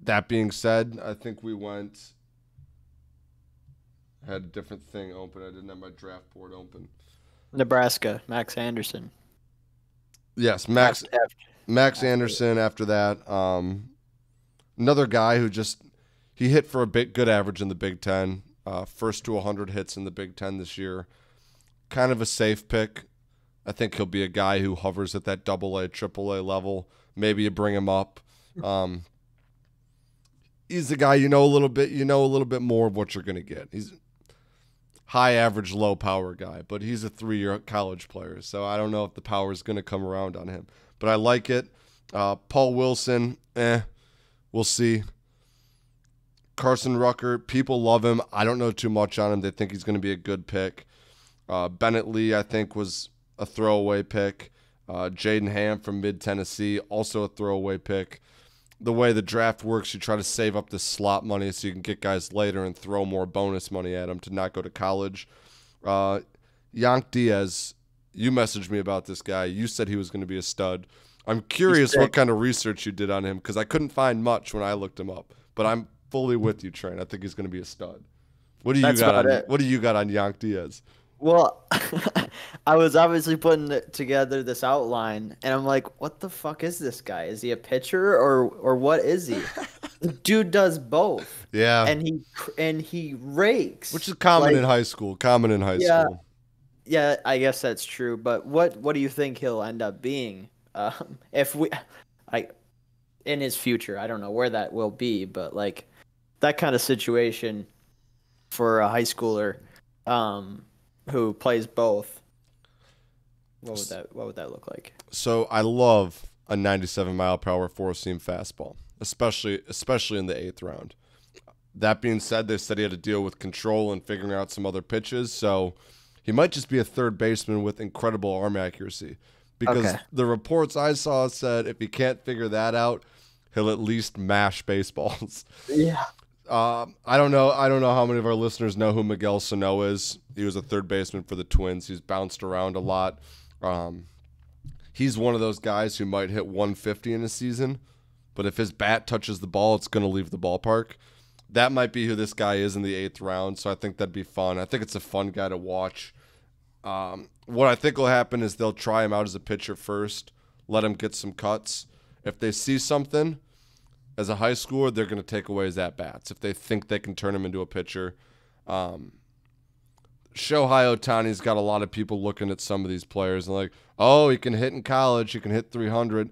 S1: That being said, I think we had a different thing open. I didn't have my draft board open.
S2: Nebraska, Max Anderson.
S1: Yes, Max Anderson after that. Another guy who he hit for a good average in the Big Ten. First to 100 hits in the Big Ten this year. Kind of a safe pick. I think he'll be a guy who hovers at that AA, AAA level. Maybe you bring him up. He's the guy you know a little bit more of what you're going to get. He's high average, low power guy, but he's a 3-year college player, so I don't know if the power is going to come around on him. But I like it. Paul Wilson, we'll see. Carson Rucker, people love him. I don't know too much on him. They think he's going to be a good pick. Bennett Lee, I think, was a throwaway pick. Jaden Ham from mid-Tennessee, also a throwaway pick. The way the draft works, you try to save up the slot money so you can get guys later and throw more bonus money at them to not go to college. Yank Diaz, you messaged me about this guy. You said he was going to be a stud. I'm curious what kind of research you did on him because I couldn't find much when I looked him up. But I'm fully with you, Train. I think he's going to be a stud. What do you got on Yank Diaz?
S2: Well, I was obviously putting together this outline, and I'm like, what the fuck is this guy? Is he a pitcher or what is he? The dude does both.
S1: Yeah.
S2: And he rakes.
S1: Which is common in high school. School.
S2: Yeah, I guess that's true. But what do you think he'll end up being? In his future, I don't know where that will be, but like that kind of situation for a high schooler, who plays both, what would that look like?
S1: So I love a 97-mile-per-hour four-seam fastball, especially in the 8th round. That being said, they said he had to deal with control and figuring out some other pitches, so he might just be a third baseman with incredible arm accuracy. Because
S2: Okay.
S1: the reports I saw said if he can't figure that out, he'll at least mash baseballs.
S2: Yeah.
S1: I don't know. I don't know how many of our listeners know who Miguel Sano is. He was a third baseman for the Twins. He's bounced around a lot. He's one of those guys who might hit 150 in a season, but if his bat touches the ball, it's going to leave the ballpark. That might be who this guy is in the 8th round, so I think that'd be fun. I think it's a fun guy to watch. What I think will happen is they'll try him out as a pitcher first, let him get some cuts. If they see something as a high schooler, they're going to take away his at-bats. If they think they can turn him into a pitcher. Shohei Ohtani's got a lot of people looking at some of these players and like, oh, he can hit in college. He can hit 300.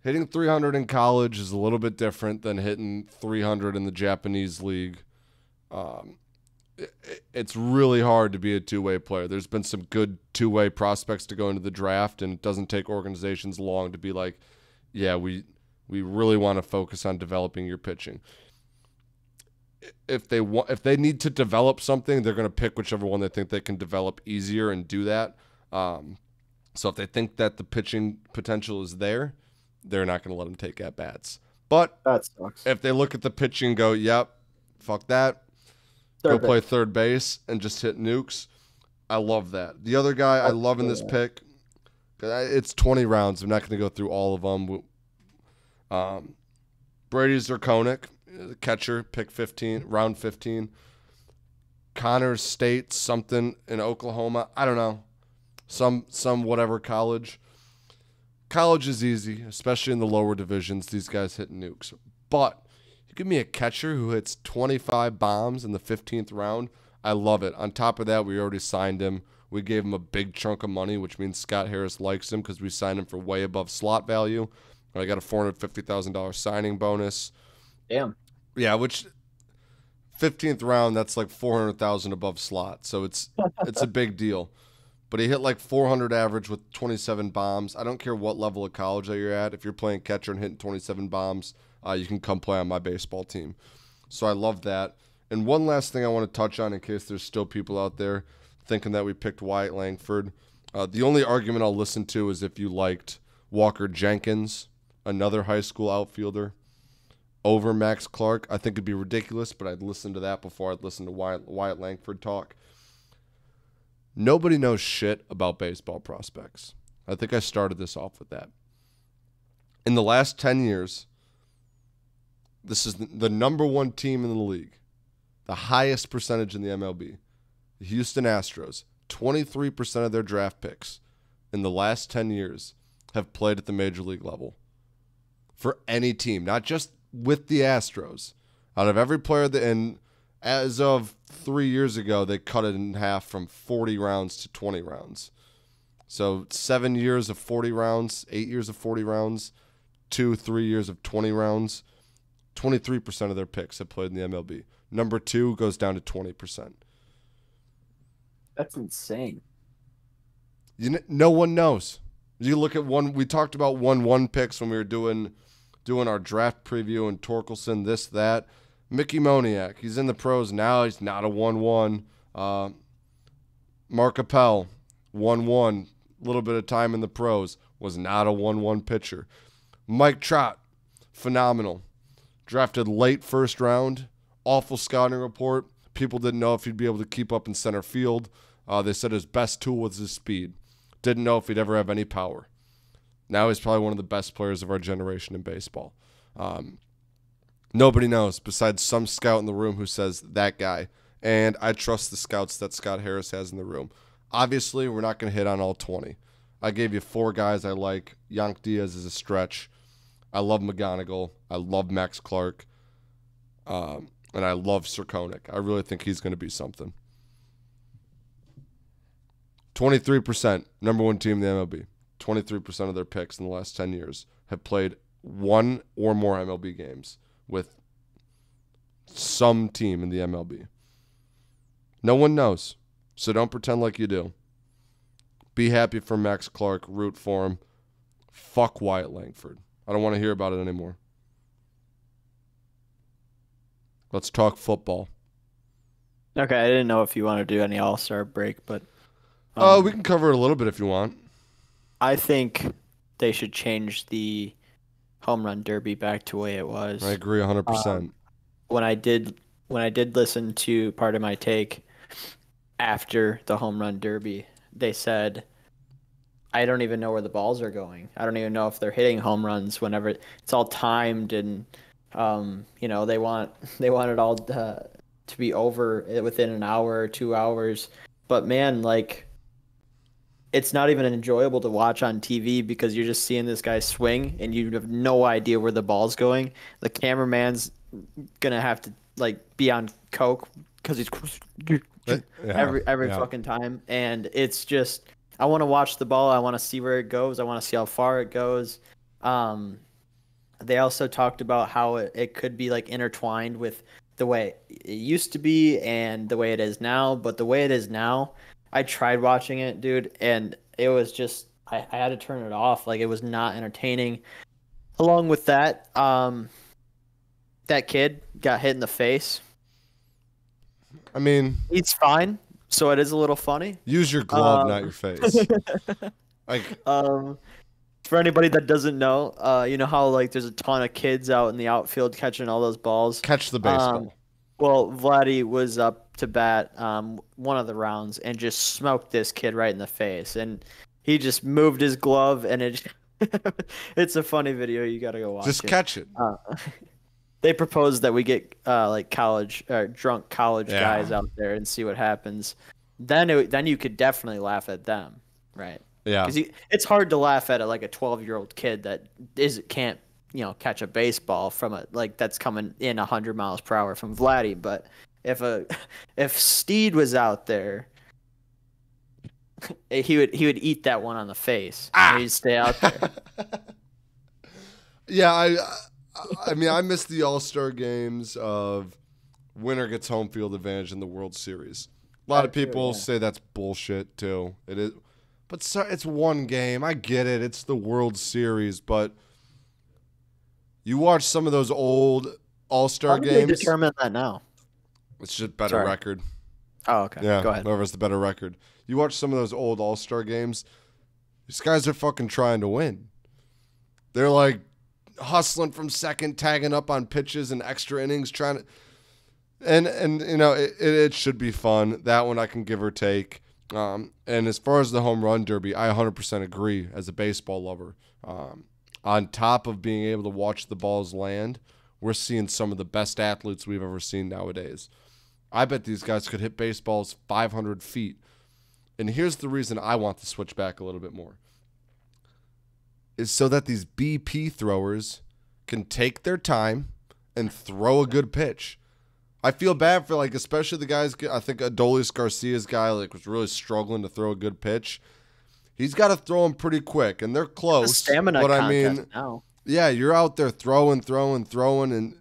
S1: Hitting 300 in college is a little bit different than hitting 300 in the Japanese league. It's really hard to be a two-way player. There's been some good two-way prospects to go into the draft, and it doesn't take organizations long to be like, yeah, we really want to focus on developing your pitching. If they need to develop something, they're going to pick whichever one they think they can develop easier and do that. So if they think that the pitching potential is there, they're not going to let them take at bats. But
S2: That sucks.
S1: if they look at the pitching and go, yep, fuck that, go play third base and just hit nukes, I love that. The other guy I love in this pick, it's 20 rounds. I'm not going to go through all of them. Brady Zerkonik, catcher, pick 15, round 15. Connors State, something in Oklahoma. I don't know. Some whatever college. College is easy, especially in the lower divisions. These guys hit nukes. But you give me a catcher who hits 25 bombs in the 15th round, I love it. On top of that, we already signed him. We gave him a big chunk of money, which means Scott Harris likes him because we signed him for way above slot value. I got a $450,000 signing bonus.
S2: Damn.
S1: Yeah, which 15th round, that's like $400,000 above slot. So it's a big deal. But he hit like 400 average with 27 bombs. I don't care what level of college that you're at. If you're playing catcher and hitting 27 bombs, you can come play on my baseball team. So I love that. And one last thing I want to touch on in case there's still people out there thinking that we picked Wyatt Langford. The only argument I'll listen to is if you liked Walker Jenkins, another high school outfielder, over Max Clark. I think it'd be ridiculous, but I'd listen to that before I'd listen to Wyatt Langford talk. Nobody knows shit about baseball prospects. I think I started this off with that. In the last 10 years, this is the number one team in the league, the highest percentage in the MLB. The Houston Astros, 23% of their draft picks in the last 10 years have played at the major league level. For any team, not just with the Astros. Out of every player and as of 3 years ago, they cut it in half from 40 rounds to 20 rounds. So 7 years of 40 rounds, 8 years of 40 rounds, 3 years of 20 rounds. 23% of their picks have played in the MLB. Number 2 goes down to 20%.
S2: That's insane.
S1: No one knows. You look at we talked about 1-1 picks when we were doing our draft preview and Torkelson, this, that. Mickey Moniak, he's in the pros now. He's not a 1-1. Mark Appel, 1-1. Little bit of time in the pros. Was not a 1-1 pitcher. Mike Trout, phenomenal. Drafted late first round. Awful scouting report. People didn't know if he'd be able to keep up in center field. They said his best tool was his speed. Didn't know if he'd ever have any power. Now he's probably one of the best players of our generation in baseball. Nobody knows besides some scout in the room who says that guy. And I trust the scouts that Scott Harris has in the room. Obviously, we're not going to hit on all 20. I gave you 4 guys I like. Yank Diaz is a stretch. I love McGonigal. I love Max Clark. And I love Zerkonik. I really think he's going to be something. 23%, number one team in the MLB. 23% of their picks in the last 10 years have played 1 or more MLB games with some team in the MLB. No one knows, so don't pretend like you do. Be happy for Max Clark. Root for him. Fuck Wyatt Langford. I don't want to hear about it anymore. Let's talk football.
S2: Okay, I didn't know if you want to do any All-Star break, but
S1: We can cover it a little bit if you want.
S2: I think they should change the home run derby back to the way it was.
S1: I agree 100%.
S2: When I did listen to part of my take after the home run derby, they said, I don't even know where the balls are going. I don't even know if they're hitting home runs whenever it's all timed, and they want it all to be over within an hour or 2 hours. But man, like, it's not even enjoyable to watch on TV because you're just seeing this guy swing and you have no idea where the ball's going. The cameraman's gonna have to like be on coke because he's every fucking time, and it's just, I want to watch the ball. I want to see where it goes. I want to see how far it goes. They also talked about how it could be like intertwined with the way it used to be and the way it is now. But the way it is now, I tried watching it, dude, and it was just, I had to turn it off. Like, it was not entertaining. Along with that, that kid got hit in the face.
S1: I mean,
S2: he's fine, so it is a little funny.
S1: Use your glove, not your face. Like,
S2: for anybody that doesn't know, you know how like there's a ton of kids out in the outfield catching all those balls.
S1: Catch the baseball.
S2: Well, Vladdy was up to bat one of the rounds and just smoked this kid right in the face, and he just moved his glove, and it's a funny video. You gotta go watch.
S1: Just catch it.
S2: They proposed that we get like drunk college guys out there and see what happens. Then you could definitely laugh at them, right?
S1: Yeah.
S2: Because it's hard to laugh at like a 12-year-old kid that can't catch a baseball from that's coming in 100 miles per hour from Vladdy. But if Steed was out there, he would eat that one on the face. He'd stay out there.
S1: Yeah, I mean, I miss the All-Star games of winner gets home field advantage in the World Series. A lot of people say that's bullshit too. It is, but it's one game. I get it. It's the World Series, but you watch some of those old All-Star games.
S2: How do they determine that now?
S1: It's just better record.
S2: Oh, okay.
S1: Yeah,
S2: go ahead.
S1: Whoever's the better record. You watch some of those old All-Star games. These guys are fucking trying to win. They're like hustling from second, tagging up on pitches and extra innings, trying to. And it should be fun. That one I can give or take. And as far as the home run derby, I 100% agree as a baseball lover. On top of being able to watch the balls land, we're seeing some of the best athletes we've ever seen nowadays. I bet these guys could hit baseballs 500 feet. And here's the reason I want to switch back a little bit more. Is so that these BP throwers can take their time and throw a good pitch. I feel bad for, like, especially the guys. I think Adolis Garcia's guy was really struggling to throw a good pitch. He's got to throw them pretty quick, and they're close.
S2: It's a stamina
S1: but I
S2: contest
S1: mean,
S2: now.
S1: Yeah, you're out there throwing, and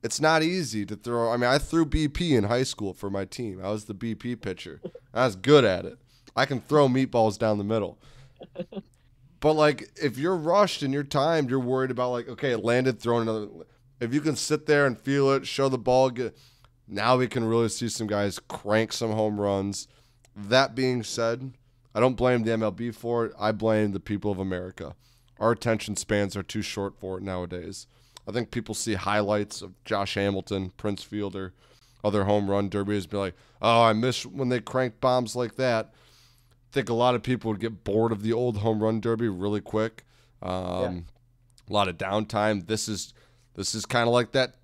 S1: it's not easy to throw. I mean, I threw BP in high school for my team. I was the BP pitcher. I was good at it. I can throw meatballs down the middle. But, like, if you're rushed and you're timed, you're worried about, like, okay, it landed, throw another. If you can sit there and feel it, show the ball, now we can really see some guys crank some home runs. That being said, I don't blame the MLB for it. I blame the people of America. Our attention spans are too short for it nowadays. I think people see highlights of Josh Hamilton, Prince Fielder, other home run derbies, be like, oh, I miss when they cranked bombs like that. I think a lot of people would get bored of the old home run derby really quick. A lot of downtime. This is kind of like that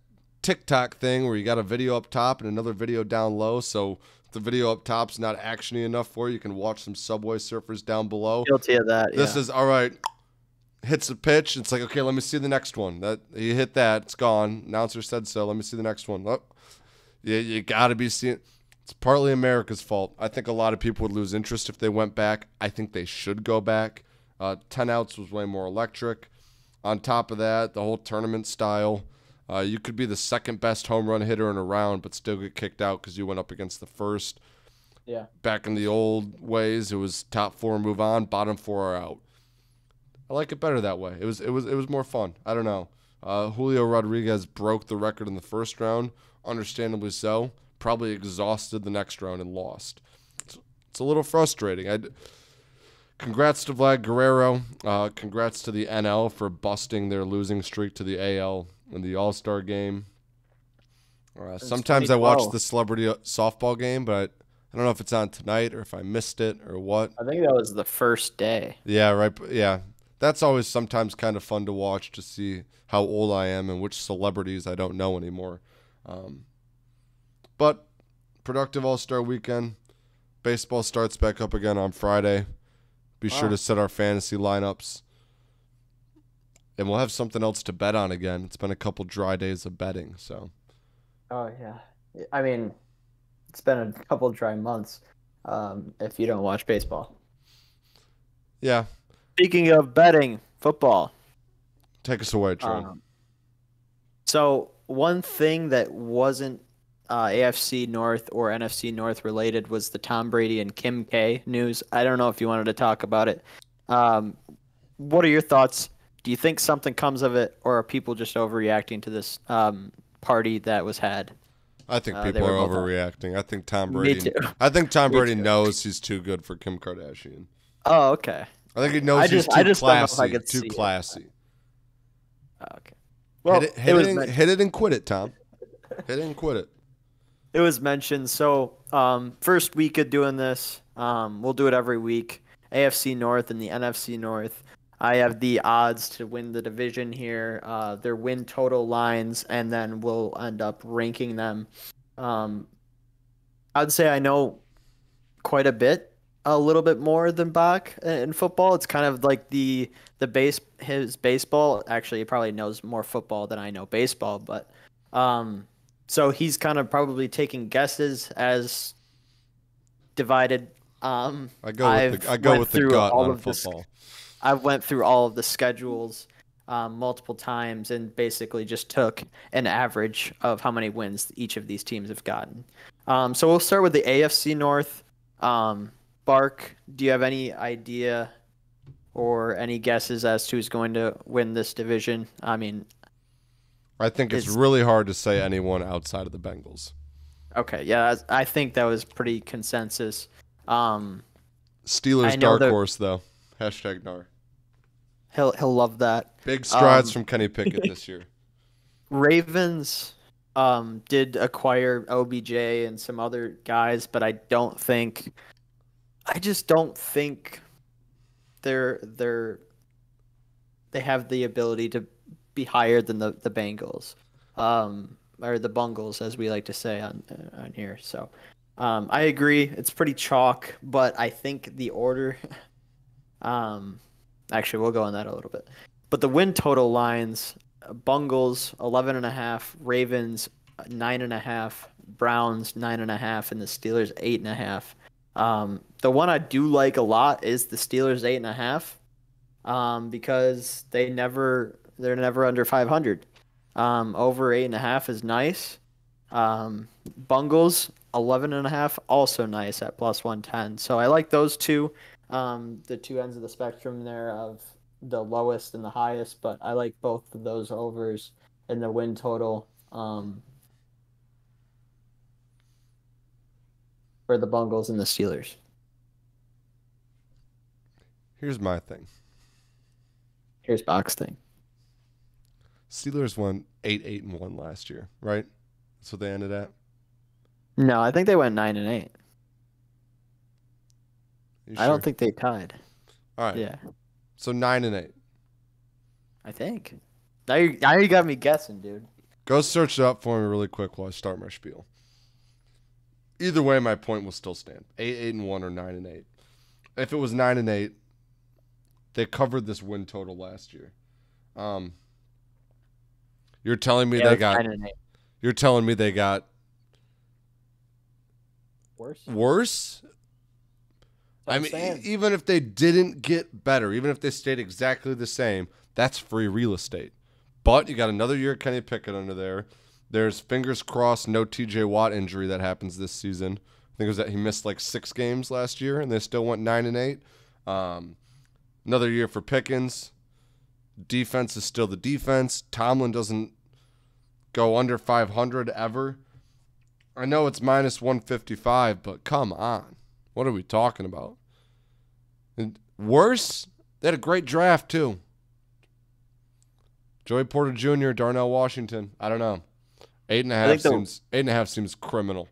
S1: TikTok thing where you got a video up top and another video down low. So if the video up top's not actiony enough for you, you can watch some Subway Surfers down below.
S2: Guilty of that.
S1: This is all right. Hits a pitch. It's like, okay, let me see the next one. That he hit that. It's gone. Announcer said so. Let me see the next one. Oh, yeah, you got to be seeing. It's partly America's fault. I think a lot of people would lose interest if they went back. I think they should go back. 10 outs was way more electric. On top of that, the whole tournament style. You could be the second best home run hitter in a round, but still get kicked out because you went up against the first.
S2: Yeah.
S1: Back in the old ways, it was top four move on, bottom four are out. I like it better that way. It was more fun. I don't know. Julio Rodriguez broke the record in the first round, understandably so. Probably exhausted the next round and lost. It's a little frustrating. Congrats to Vlad Guerrero. Congrats to the NL for busting their losing streak to the AL in the All-Star game. Sometimes I watch the celebrity softball game, but I don't know if it's on tonight or if I missed it or what.
S2: I think that was the first day.
S1: Yeah, right. Yeah, that's always sometimes kind of fun to watch to see how old I am and which celebrities I don't know anymore. But productive All-Star weekend. Baseball starts back up again on Friday. Be sure to set our fantasy lineups. And we'll have something else to bet on again. It's been a couple dry days of betting, so.
S2: Oh, yeah. I mean, it's been a couple dry months if you don't watch baseball.
S1: Yeah.
S2: Speaking of betting, football.
S1: Take us away, Trey.
S2: So one thing that wasn't AFC North or NFC North related was the Tom Brady and Kim K news. I don't know if you wanted to talk about it. What are your thoughts? Do you think something comes of it, or are people just overreacting to this party that was had?
S1: I think people are overreacting. I think Tom Brady. Me too. I think Tom Brady knows he's too good for Kim Kardashian.
S2: Oh, okay.
S1: I think he knows he's too classy. Too classy.
S2: Oh, okay. Well,
S1: hit it and quit it, Tom. Hit it and quit it.
S2: It was mentioned. So, first week of doing this, we'll do it every week. AFC North and the NFC North. I have the odds to win the division here, their win total lines, and then we'll end up ranking them. I'd say I know quite a little bit more than Bach in football. It's kind of like his baseball. Actually, he probably knows more football than I know baseball, but so he's kind of probably taking guesses as divided.
S1: I go with the gut on football.
S2: I went through all of the schedules multiple times and basically just took an average of how many wins each of these teams have gotten. So we'll start with the AFC North. Bark, do you have any idea or any guesses as to who's going to win this division? I mean,
S1: I think it's really hard to say anyone outside of the Bengals.
S2: Okay, yeah, I think that was pretty consensus.
S1: Steelers dark horse, though. #NAR.
S2: He'll love that.
S1: Big strides from Kenny Pickett this year.
S2: Ravens did acquire OBJ and some other guys, but I just don't think they have the ability to be higher than the Bengals, or the Bungles, as we like to say on here. So I agree, it's pretty chalk, but I think the order. Actually, we'll go on that a little bit. But the win total lines: Bungles 11.5, Ravens 9.5, Browns 9.5, and the Steelers 8.5. The one I do like a lot is the Steelers 8.5, because they're never under 500. Over 8.5 is nice. Bungles 11.5, also nice at +110. So I like those two. The two ends of the spectrum there of the lowest and the highest, but I like both of those overs in the win total for the Bungles and the Steelers.
S1: Here's my thing.
S2: Here's Bach's thing.
S1: Steelers won 8-1 last year, right? That's what they ended at?
S2: No, I think they went 9-8. I don't think they tied.
S1: All right.
S2: Yeah.
S1: So 9-8.
S2: I think. Now you got me guessing, dude.
S1: Go search it up for me really quick while I start my spiel. Either way, my point will still stand. 8-1 or 9-8. If it was 9-8, they covered this win total last year. You're telling me they got 9-8. You're telling me they got worse? I mean, even if they didn't get better, even if they stayed exactly the same, that's free real estate. But you got another year of Kenny Pickett under there. There's fingers crossed no TJ Watt injury that happens this season. I think it was that he missed like 6 games last year, and they still went 9-8. Another year for Pickens. Defense is still the defense. Tomlin doesn't go under 500 ever. I know it's minus 155, but come on. What are we talking about? And worse, they had a great draft, too. Joey Porter Jr., Darnell Washington. I don't know. 8.5 seems criminal.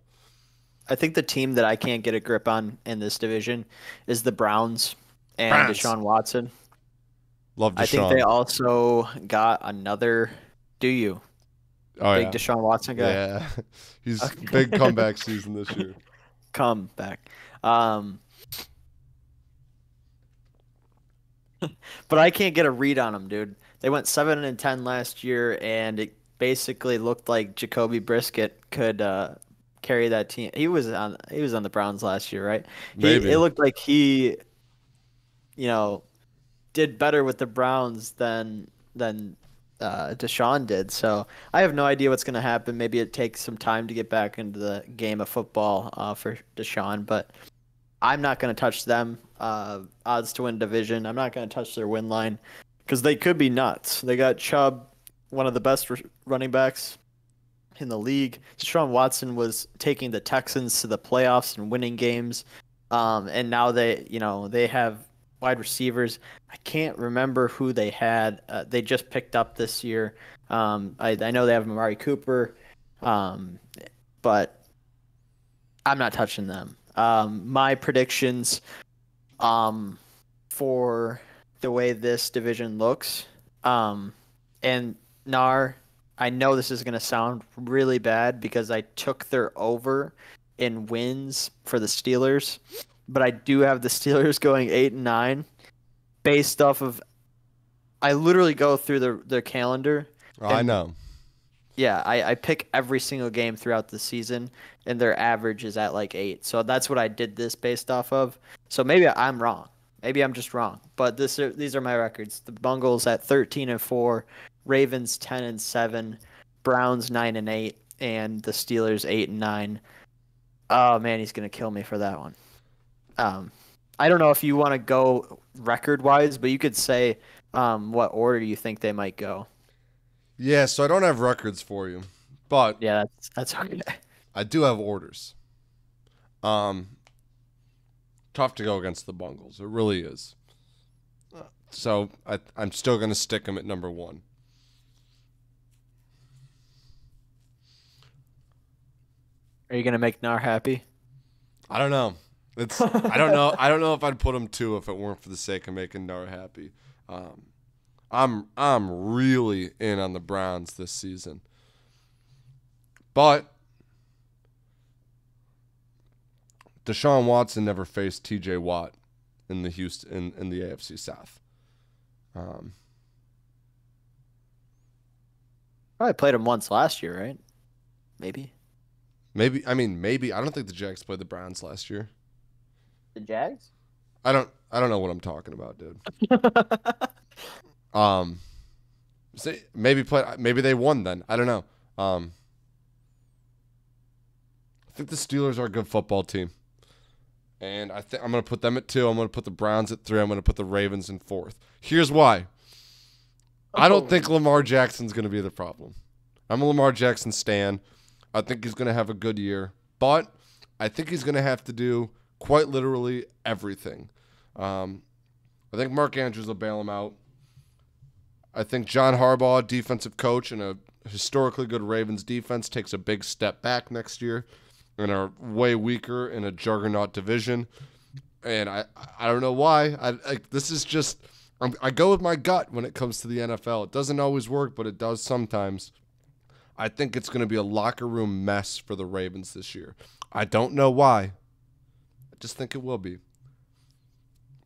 S2: I think the team that I can't get a grip on in this division is the Browns and Deshaun Watson.
S1: Love Deshaun.
S2: I think they also got another. Do you?
S1: Oh,
S2: big Deshaun Watson guy.
S1: Yeah, he's big comeback season this year.
S2: Comeback. But I can't get a read on them, dude. They went 7-10 last year, and it basically looked like Jacoby Brissett could carry that team. He was on the Browns last year, right?
S1: Maybe.
S2: It looked like he, did better with the Browns than Deshaun did. So I have no idea what's going to happen. Maybe it takes some time to get back into the game of football for Deshaun, but I'm not going to touch them. Odds to win division. I'm not going to touch their win line because they could be nuts. They got Chubb, one of the best running backs in the league. Deshaun Watson was taking the Texans to the playoffs and winning games. And now they have wide receivers. I can't remember who they had. They just picked up this year. I know they have Amari Cooper, but I'm not touching them. My predictions for the way this division looks, and Nar, I know this is going to sound really bad because I took their over in wins for the Steelers, but I do have the Steelers going 8-9 based off of. I literally go through their calendar.
S1: I know.
S2: Yeah, I pick every single game throughout the season, and their average is at like 8. So that's what I did this based off of. So maybe I'm wrong. Maybe I'm just wrong. But these are my records. The Bengals at 13-4, Ravens 10-7, Browns 9-8, and the Steelers 8-9. Oh man, he's gonna kill me for that one. I don't know if you want to go record wise, but you could say what order you think they might go.
S1: Yeah, so I don't have records for you, but
S2: yeah, that's okay.
S1: I do have orders. Tough to go against the Bengals. It really is. So I'm still going to stick them at number 1.
S2: Are you going to make Nar happy?
S1: I don't know. I don't know. I don't know if I'd put them 2 if it weren't for the sake of making Nar happy. I'm really in on the Browns this season. But Deshaun Watson never faced TJ Watt in the AFC South.
S2: Probably played him once last year, right? Maybe.
S1: Maybe. I don't think the Jags played the Browns last year.
S2: The Jags?
S1: I don't know what I'm talking about, dude. Maybe they won then. I don't know. I think the Steelers are a good football team. And I'm going to put them at 2. I'm going to put the Browns at 3. I'm going to put the Ravens in 4th. Here's why. I don't think Lamar Jackson's going to be the problem. I'm a Lamar Jackson stan. I think he's going to have a good year. But I think he's going to have to do quite literally everything. I think Mark Andrews will bail him out. I think John Harbaugh, defensive coach and a historically good Ravens defense, takes a big step back next year and are way weaker in a juggernaut division. And I don't know why. This is just I go with my gut when it comes to the NFL. It doesn't always work, but it does sometimes. I think it's going to be a locker room mess for the Ravens this year. I don't know why. I just think it will be.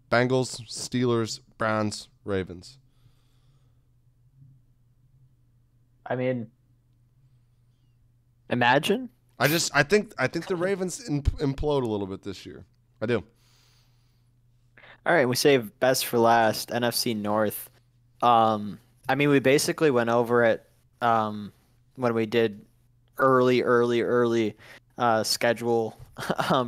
S1: Bengals, Steelers, Browns, Ravens.
S2: I mean, imagine.
S1: I think the Ravens implode a little bit this year. I do.
S2: All right, we save best for last. NFC North. We basically went over it when we did early schedule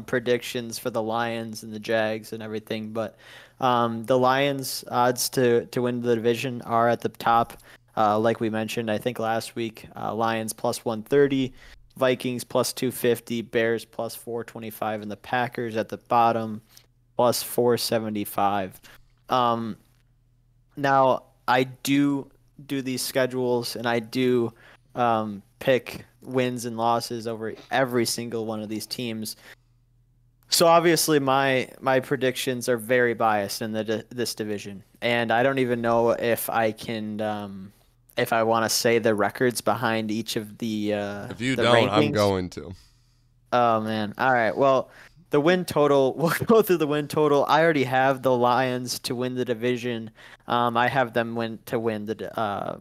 S2: predictions for the Lions and the Jags and everything. But The Lions' odds to win the division are at the top. Like we mentioned, I think last week, Lions plus 130, Vikings plus 250, Bears plus 425, and the Packers at the bottom plus 475. Now, I do these schedules, and I do pick wins and losses over every single one of these teams. So obviously, my predictions are very biased in this division, and I don't even know if I can if I want to say the records behind each of the
S1: If you
S2: the
S1: don't,
S2: rankings.
S1: I'm going to.
S2: Oh man! All right. Well, the win total. We'll go through the win total. I already have the Lions to win the division. I have them win the.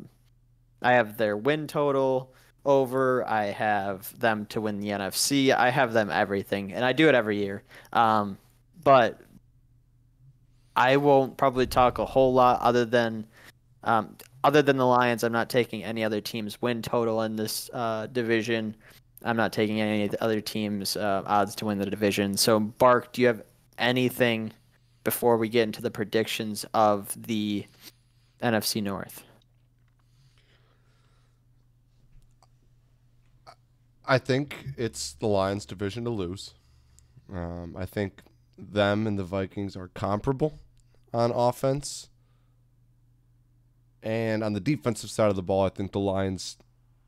S2: I have their win total over. I have them to win the NFC. I have them everything, and I do it every year. But I won't probably talk a whole lot other than the Lions. I'm not taking any other team's win total in this division. I'm not taking any of the other teams' odds to win the division. So, Bark, do you have anything before we get into the predictions of the NFC North?
S1: I think it's the Lions' division to lose. I think them and the Vikings are comparable on offense. And on the defensive side of the ball, I think the Lions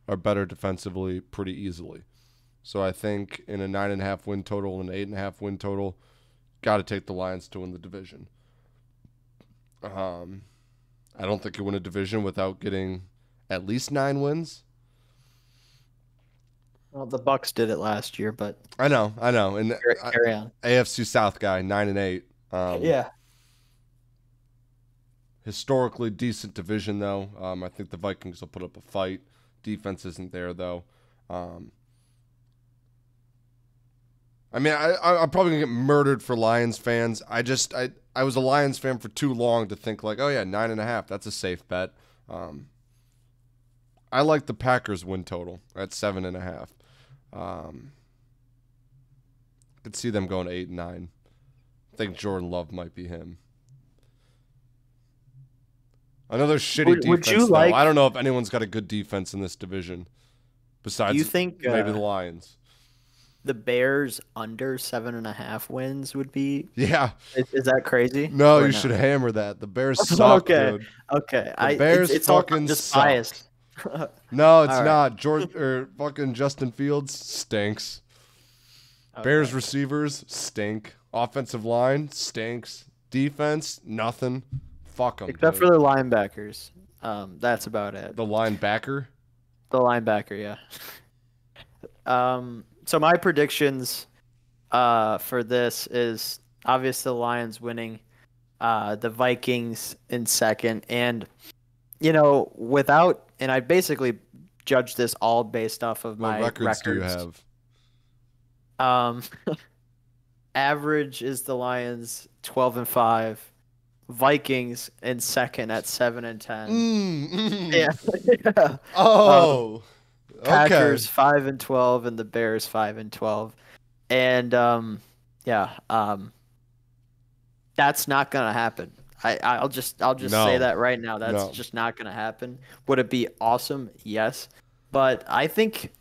S1: are better defensively pretty easily. So I think in a 9.5 win total and an 8.5 win total, got to take the Lions to win the division. I don't think you win a division without getting at least 9 wins.
S2: Well, the Bucks did it last year, but
S1: I know. And
S2: carry on.
S1: AFC South guy, 9-8.
S2: Yeah.
S1: Historically decent division, though. I think the Vikings will put up a fight. Defense isn't there, though. I'm probably going to get murdered for Lions fans. I was a Lions fan for too long to think like, oh, yeah, 9.5. That's a safe bet. I like the Packers win total at 7.5. Could see them going 8-9. I think Jordan Love might be him. Another shitty defense, though. I don't know if anyone's got a good defense in this division besides
S2: you think,
S1: maybe the Lions.
S2: The Bears under 7.5 wins would be?
S1: Yeah.
S2: Is that crazy?
S1: No, you should hammer that. The Bears suck, dude.
S2: Okay.
S1: The Bears
S2: it's
S1: fucking
S2: just
S1: suck.
S2: biased.
S1: No, it's not. Fucking Justin Fields stinks.
S2: Okay.
S1: Bears receivers stink. Offensive line stinks. Defense, nothing. Fuck them.
S2: Except for the linebackers. That's about it.
S1: The linebacker?
S2: The linebacker, yeah. So my predictions for this is obviously the Lions winning, the Vikings in second, and and I basically judge this all based off of my
S1: records. What records do you
S2: have? Average is the Lions 12-5. Vikings in second at 7-10. Yeah.
S1: Oh.
S2: Packers 5-12 and the Bears 5-12. And that's not gonna happen. I'll just say that right now. That's just not gonna happen. Would it be awesome? Yes. But I think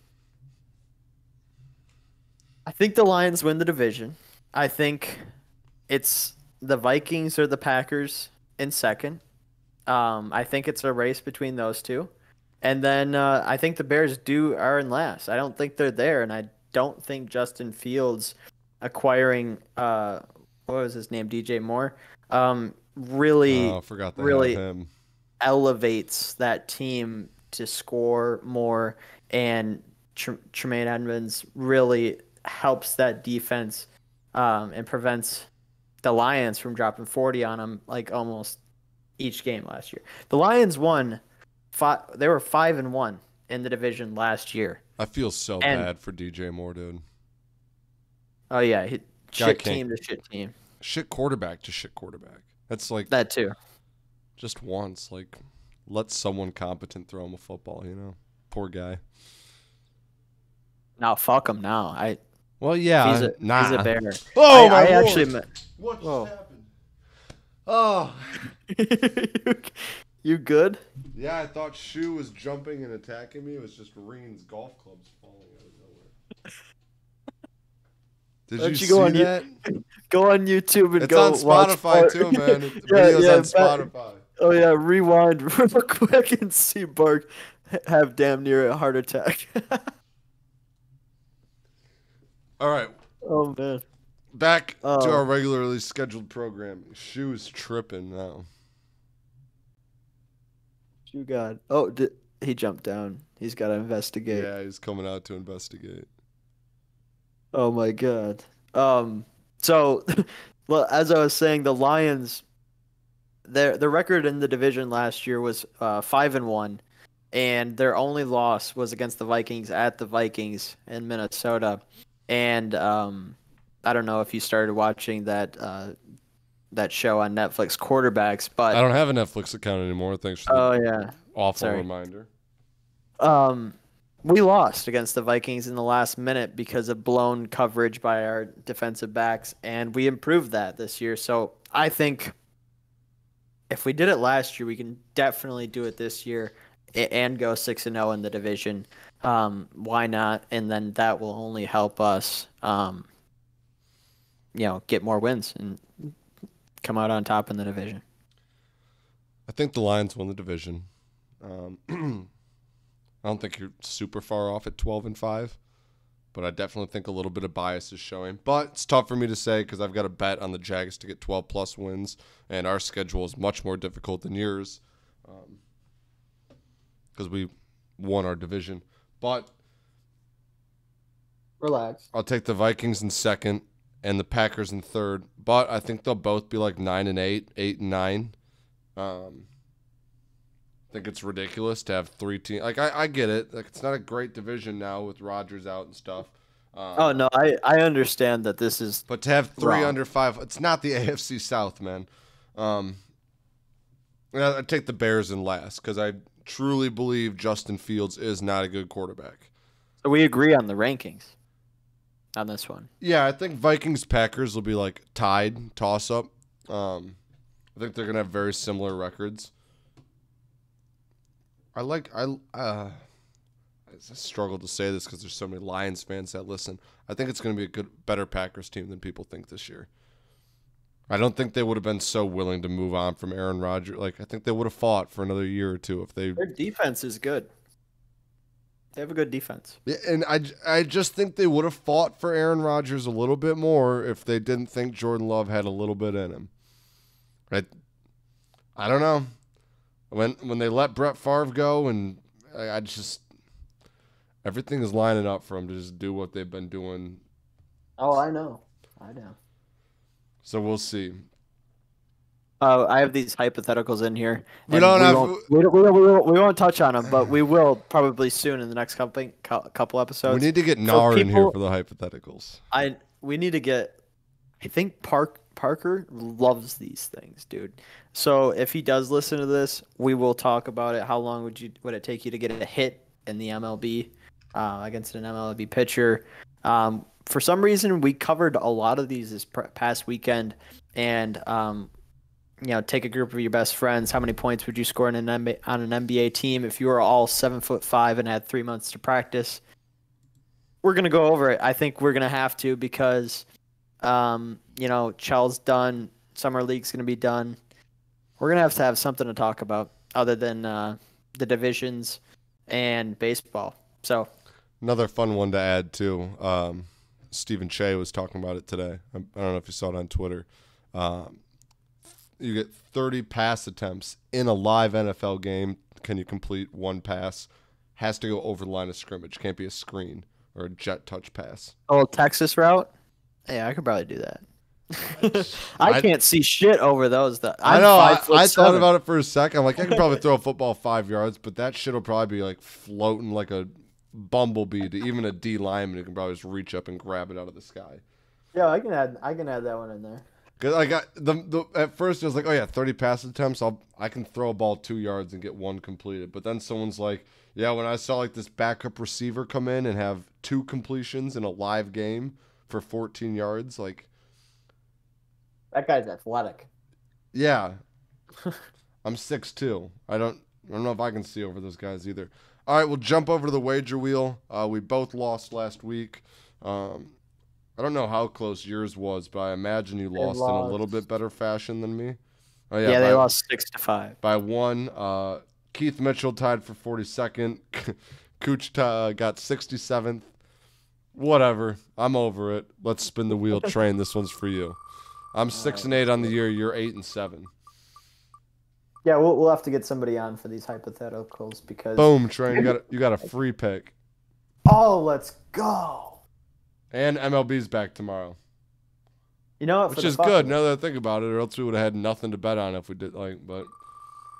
S2: the Lions win the division. I think it's the Vikings or the Packers in second. I think it's a race between those two. And then I think the Bears are in last. I don't think they're there, and I don't think Justin Fields acquiring what was his name, DJ Moore, really elevates that team to score more, and Tremaine Edmonds really helps that defense and prevents the Lions from dropping 40 on them like almost each game last year. The Lions won. They were 5-1 in the division last year.
S1: I feel so bad for DJ Moore, dude.
S2: Oh yeah, shit team to shit team.
S1: Shit quarterback to shit quarterback. That's like
S2: that too.
S1: Just once, like, let someone competent throw him a football. Poor guy.
S2: Now fuck him now.
S1: Well, yeah,
S2: he's a Bear.
S1: Oh,
S2: I actually.
S1: What just happened? Oh.
S2: You good?
S1: Yeah, I thought Shu was jumping and attacking me. It was just Reen's golf clubs falling out of nowhere. Did
S2: Why
S1: you
S2: don't you go
S1: see
S2: on
S1: that?
S2: go on YouTube and
S1: It's
S2: go
S1: on
S2: watch
S1: Spotify
S2: Bart?
S1: too, man. The
S2: Yeah,
S1: video's
S2: yeah.
S1: on Spotify.
S2: Oh yeah, rewind real quick and see Bart have damn near a heart attack.
S1: All right,
S2: Oh man.
S1: back to our
S2: Oh,
S1: regularly scheduled program. Shu's tripping now.
S2: you got. Oh, he jumped down. He's got to investigate.
S1: Yeah, he's coming out to investigate.
S2: Oh my God. So, well, as I was saying, the Lions, their record in the division last year was 5-1, and their only loss was against the Vikings at the Vikings in Minnesota. And I don't know if you started watching that show on Netflix, Quarterbacks,
S1: I
S2: but
S1: don't have a Netflix account anymore. Thanks for
S2: oh
S1: the
S2: yeah,
S1: awful
S2: sorry.
S1: reminder.
S2: Um, we lost against the Vikings in the last minute because of blown coverage by our defensive backs, and we improved that this year. So I think if we did it last year, we can definitely do it this year and go 6-0 in the division. Why not? And then that will only help us, get more wins and come out on top in the division.
S1: I think the Lions won the division. I don't think you're super far off at 12-5, but I definitely think a little bit of bias is showing. But it's tough for me to say because I've got a bet on the Jags to get 12-plus wins, and our schedule is much more difficult than yours because we won our division. But
S2: Relax.
S1: I'll take the Vikings in second and the Packers in third. But I think they'll both be like 9-8, 8-9. I think it's ridiculous to have three teams. Like I get it. Like it's not a great division now with Rodgers out and stuff.
S2: Oh no, I understand that this is
S1: But to have three
S2: wrong.
S1: under five, it's not the AFC South, man. I take the Bears in last because I truly believe Justin Fields is not a good quarterback.
S2: So we agree on the rankings on this one.
S1: Yeah, I think Vikings Packers will be like tied, toss up. I think they're gonna have very similar records. I struggle to say this because there's so many Lions fans that listen. I think it's going to be a better Packers team than people think this year. I don't think they would have been so willing to move on from Aaron Rodgers. Like I think they would have fought for another year or two if they.
S2: Their defense is good. They have a good defense.
S1: Yeah, and I just think they would have fought for Aaron Rodgers a little bit more if they didn't think Jordan Love had a little bit in him. Right? I don't know. When they let Brett Favre go, and I just everything is lining up for them to just do what they've been doing.
S2: Oh, I know.
S1: So we'll see.
S2: I have these hypotheticals in here.
S1: We
S2: and
S1: don't have.
S2: we won't touch on them, but we will probably soon in the next couple episodes.
S1: We need to get Nar in here for the hypotheticals.
S2: We need to get. I think Parker loves these things, dude. So if he does listen to this, we will talk about it. How long would it take you to get a hit in the MLB against an MLB pitcher? For some reason, we covered a lot of these this past weekend, and take a group of your best friends. How many points would you score on an NBA team if you were all 7'5" and had 3 months to practice? We're gonna go over it. I think we're gonna have to because, Chell's done. Summer League's gonna be done. We're gonna have to have something to talk about other than the divisions and baseball. So
S1: another fun one to add too. Stephen Che was talking about it today. I don't know if you saw it on Twitter. You get 30 pass attempts in a live NFL game. Can you complete one pass? Has to go over the line of scrimmage. Can't be a screen or a jet touch pass.
S2: Oh, Texas route? Yeah, I could probably do that. I can't see shit over those.
S1: I know. I thought about it for a second. I'm like, I could probably throw a football 5 yards, but that shit will probably be like floating like a bumblebee to even a D lineman who can probably just reach up and grab it out of the sky.
S2: Yeah, I can add that one in there.
S1: Cause I got at first it was like, oh yeah, 30 pass attempts. I can throw a ball 2 yards and get one completed. But then someone's like, yeah, when I saw like this backup receiver come in and have 2 completions in a live game for 14 yards, like
S2: that guy's athletic.
S1: Yeah, I'm 6'2". I don't know if I can see over those guys either. All right, we'll jump over to the wager wheel. We both lost last week. Um, I don't know how close yours was, but I imagine you
S2: They
S1: lost in a little bit
S2: lost.
S1: better fashion than me. Oh yeah,
S2: Yeah, they lost 6-5.
S1: by one. Keith Mitchell tied for 42nd. Cooch got 67th. Whatever. I'm over it. Let's spin the wheel train. This one's for you. I'm
S2: All
S1: six
S2: right,
S1: and
S2: let's
S1: eight on
S2: do
S1: the
S2: it.
S1: year. You're 8-7.
S2: Yeah, we'll have to get somebody on for these hypotheticals because.
S1: Boom, train. You got a free pick.
S2: Oh, let's go.
S1: And MLB's back tomorrow,
S2: You know what? For
S1: which
S2: the
S1: is
S2: fuck
S1: good.
S2: of it.
S1: Now that I think about it, or else we would have had nothing to bet on if we did But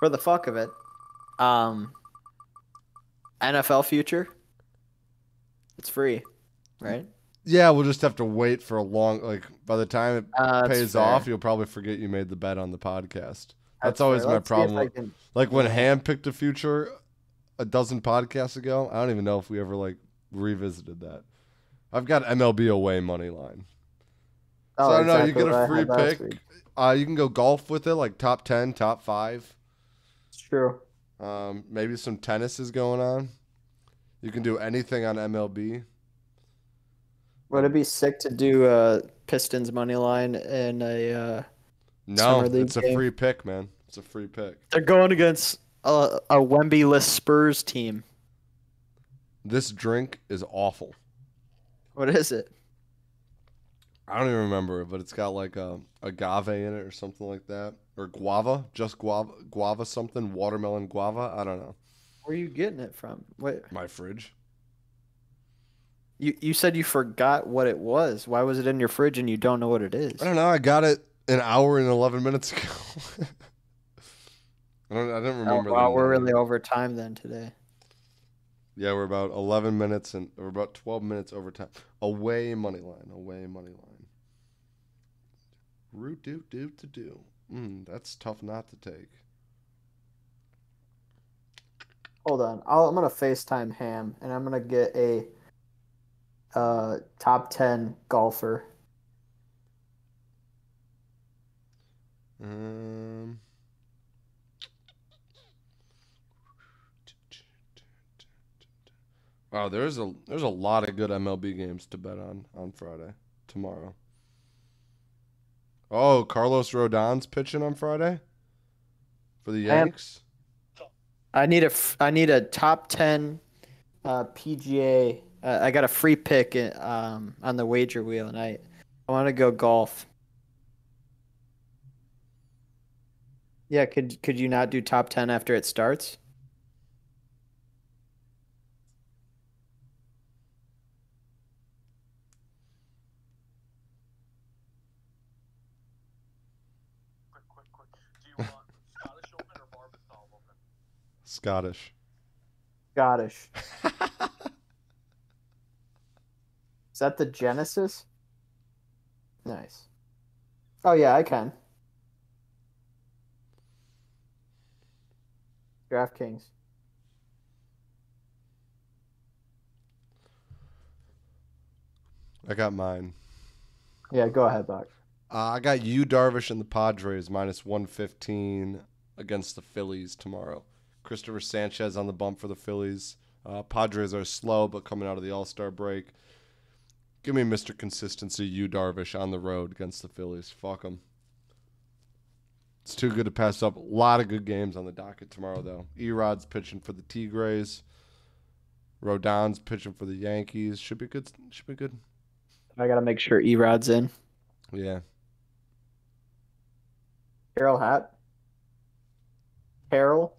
S2: For the fuck of it. Um, NFL future. It's free, right?
S1: yeah, we'll just have to wait for a long. By the time it
S2: That's
S1: pays off,
S2: fair.
S1: you'll probably forget you made the bet on the podcast. That's
S2: That's fair.
S1: always my
S2: Let's see if
S1: problem.
S2: I can.
S1: Like when
S2: Yeah.
S1: Ham picked a future a dozen podcasts ago, I don't even know if we ever revisited that. I've got MLB away money line. So
S2: Oh,
S1: I don't know. You
S2: exactly
S1: get
S2: what
S1: a
S2: I
S1: free
S2: had last
S1: pick.
S2: week.
S1: You can go golf with it, like top 10, top 5.
S2: It's true.
S1: Maybe some tennis is going on. You can do anything on MLB.
S2: Would it be sick to do Pistons money line in a
S1: No,
S2: summer league
S1: it's a
S2: game?
S1: free pick, man. It's a free pick.
S2: They're going against a Wemby-less Spurs team.
S1: This drink is awful.
S2: What is it?
S1: I don't even remember it, but it's got like a agave in it or something like that, or guava, just guava something, watermelon guava. I don't know.
S2: Where are you getting it from? Wait,
S1: My fridge.
S2: you said you forgot what it was. Why was it in your fridge and you don't know what it
S1: I
S2: is?
S1: don't know. I got it an hour and 11 minutes ago. I don't
S2: Oh
S1: remember the
S2: wow, we're really
S1: name.
S2: over time then today.
S1: Yeah, we're about 11 minutes and we're about 12 minutes over time. Away money line. Root doot doot to do. That's tough not to take.
S2: Hold on, I'm gonna FaceTime Ham and I'm gonna get a top 10 golfer.
S1: Um. Wow, there's a lot of good MLB games to bet on Friday tomorrow. Oh, Carlos Rodon's pitching on Friday for the
S2: Ham,
S1: Yanks.
S2: I need a top 10 PGA. I got a free pick on the wager wheel, and I want to go golf. Yeah, could you not do top 10 after it starts?
S1: Scottish.
S2: Scottish. Is that the Genesis? Nice. Oh yeah, I can. DraftKings.
S1: I got mine.
S2: Yeah, go ahead, Buck.
S1: I got you, Darvish, and the Padres minus 115 against the Phillies tomorrow. Christopher Sanchez on the bump for the Phillies. Padres are slow, but coming out of the All-Star break. Give me Mr. Consistency, you, Darvish, on the road against the Phillies. Fuck them. It's too good to pass up. A lot of good games on the docket tomorrow, though. Erod's pitching for the Tigres. Rodon's pitching for the Yankees. Should be good. Should be good.
S2: I gotta make sure Erod's in.
S1: Yeah.
S2: Carol Hat. Carol.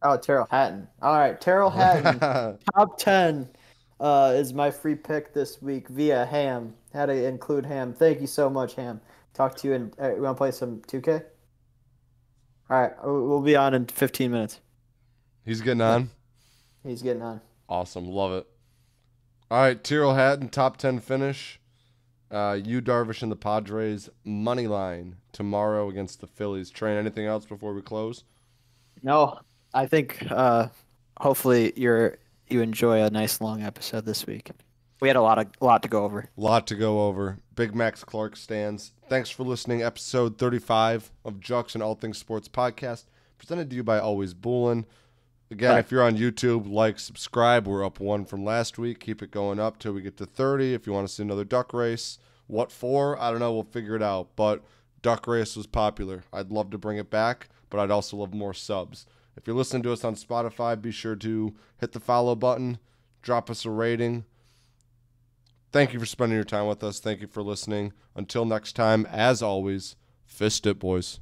S2: Oh, Terrell Hatton. All right, Terrell Hatton. Top 10 is my free pick this week via Ham. Had to include Ham. Thank you so much, Ham. Talk to you and we want to play some 2K? All right, we'll be on in 15 minutes.
S1: He's getting on.
S2: He's getting on.
S1: Awesome. Love it. All right, Tyrrell Hatton, top 10 finish. You, Darvish, and the Padres, money line tomorrow against the Phillies. Train, anything else before we close?
S2: No, I think hopefully you're you enjoy a nice long episode this week. We had a lot to go over.
S1: Lot to go over. Big Max Clark stands. Thanks for listening. Episode 35 of Jux and All Things Sports Podcast, presented to you by Always Bullin. Again, if you're on YouTube, like, subscribe. We're up 1 from last week. Keep it going up till we get to 30. If you want to see another duck race, what for? I don't know. We'll figure it out. But duck race was popular. I'd love to bring it back, but I'd also love more subs. If you're listening to us on Spotify, be sure to hit the follow button, drop us a rating. Thank you for spending your time with us. Thank you for listening. Until next time, as always, fist it, boys.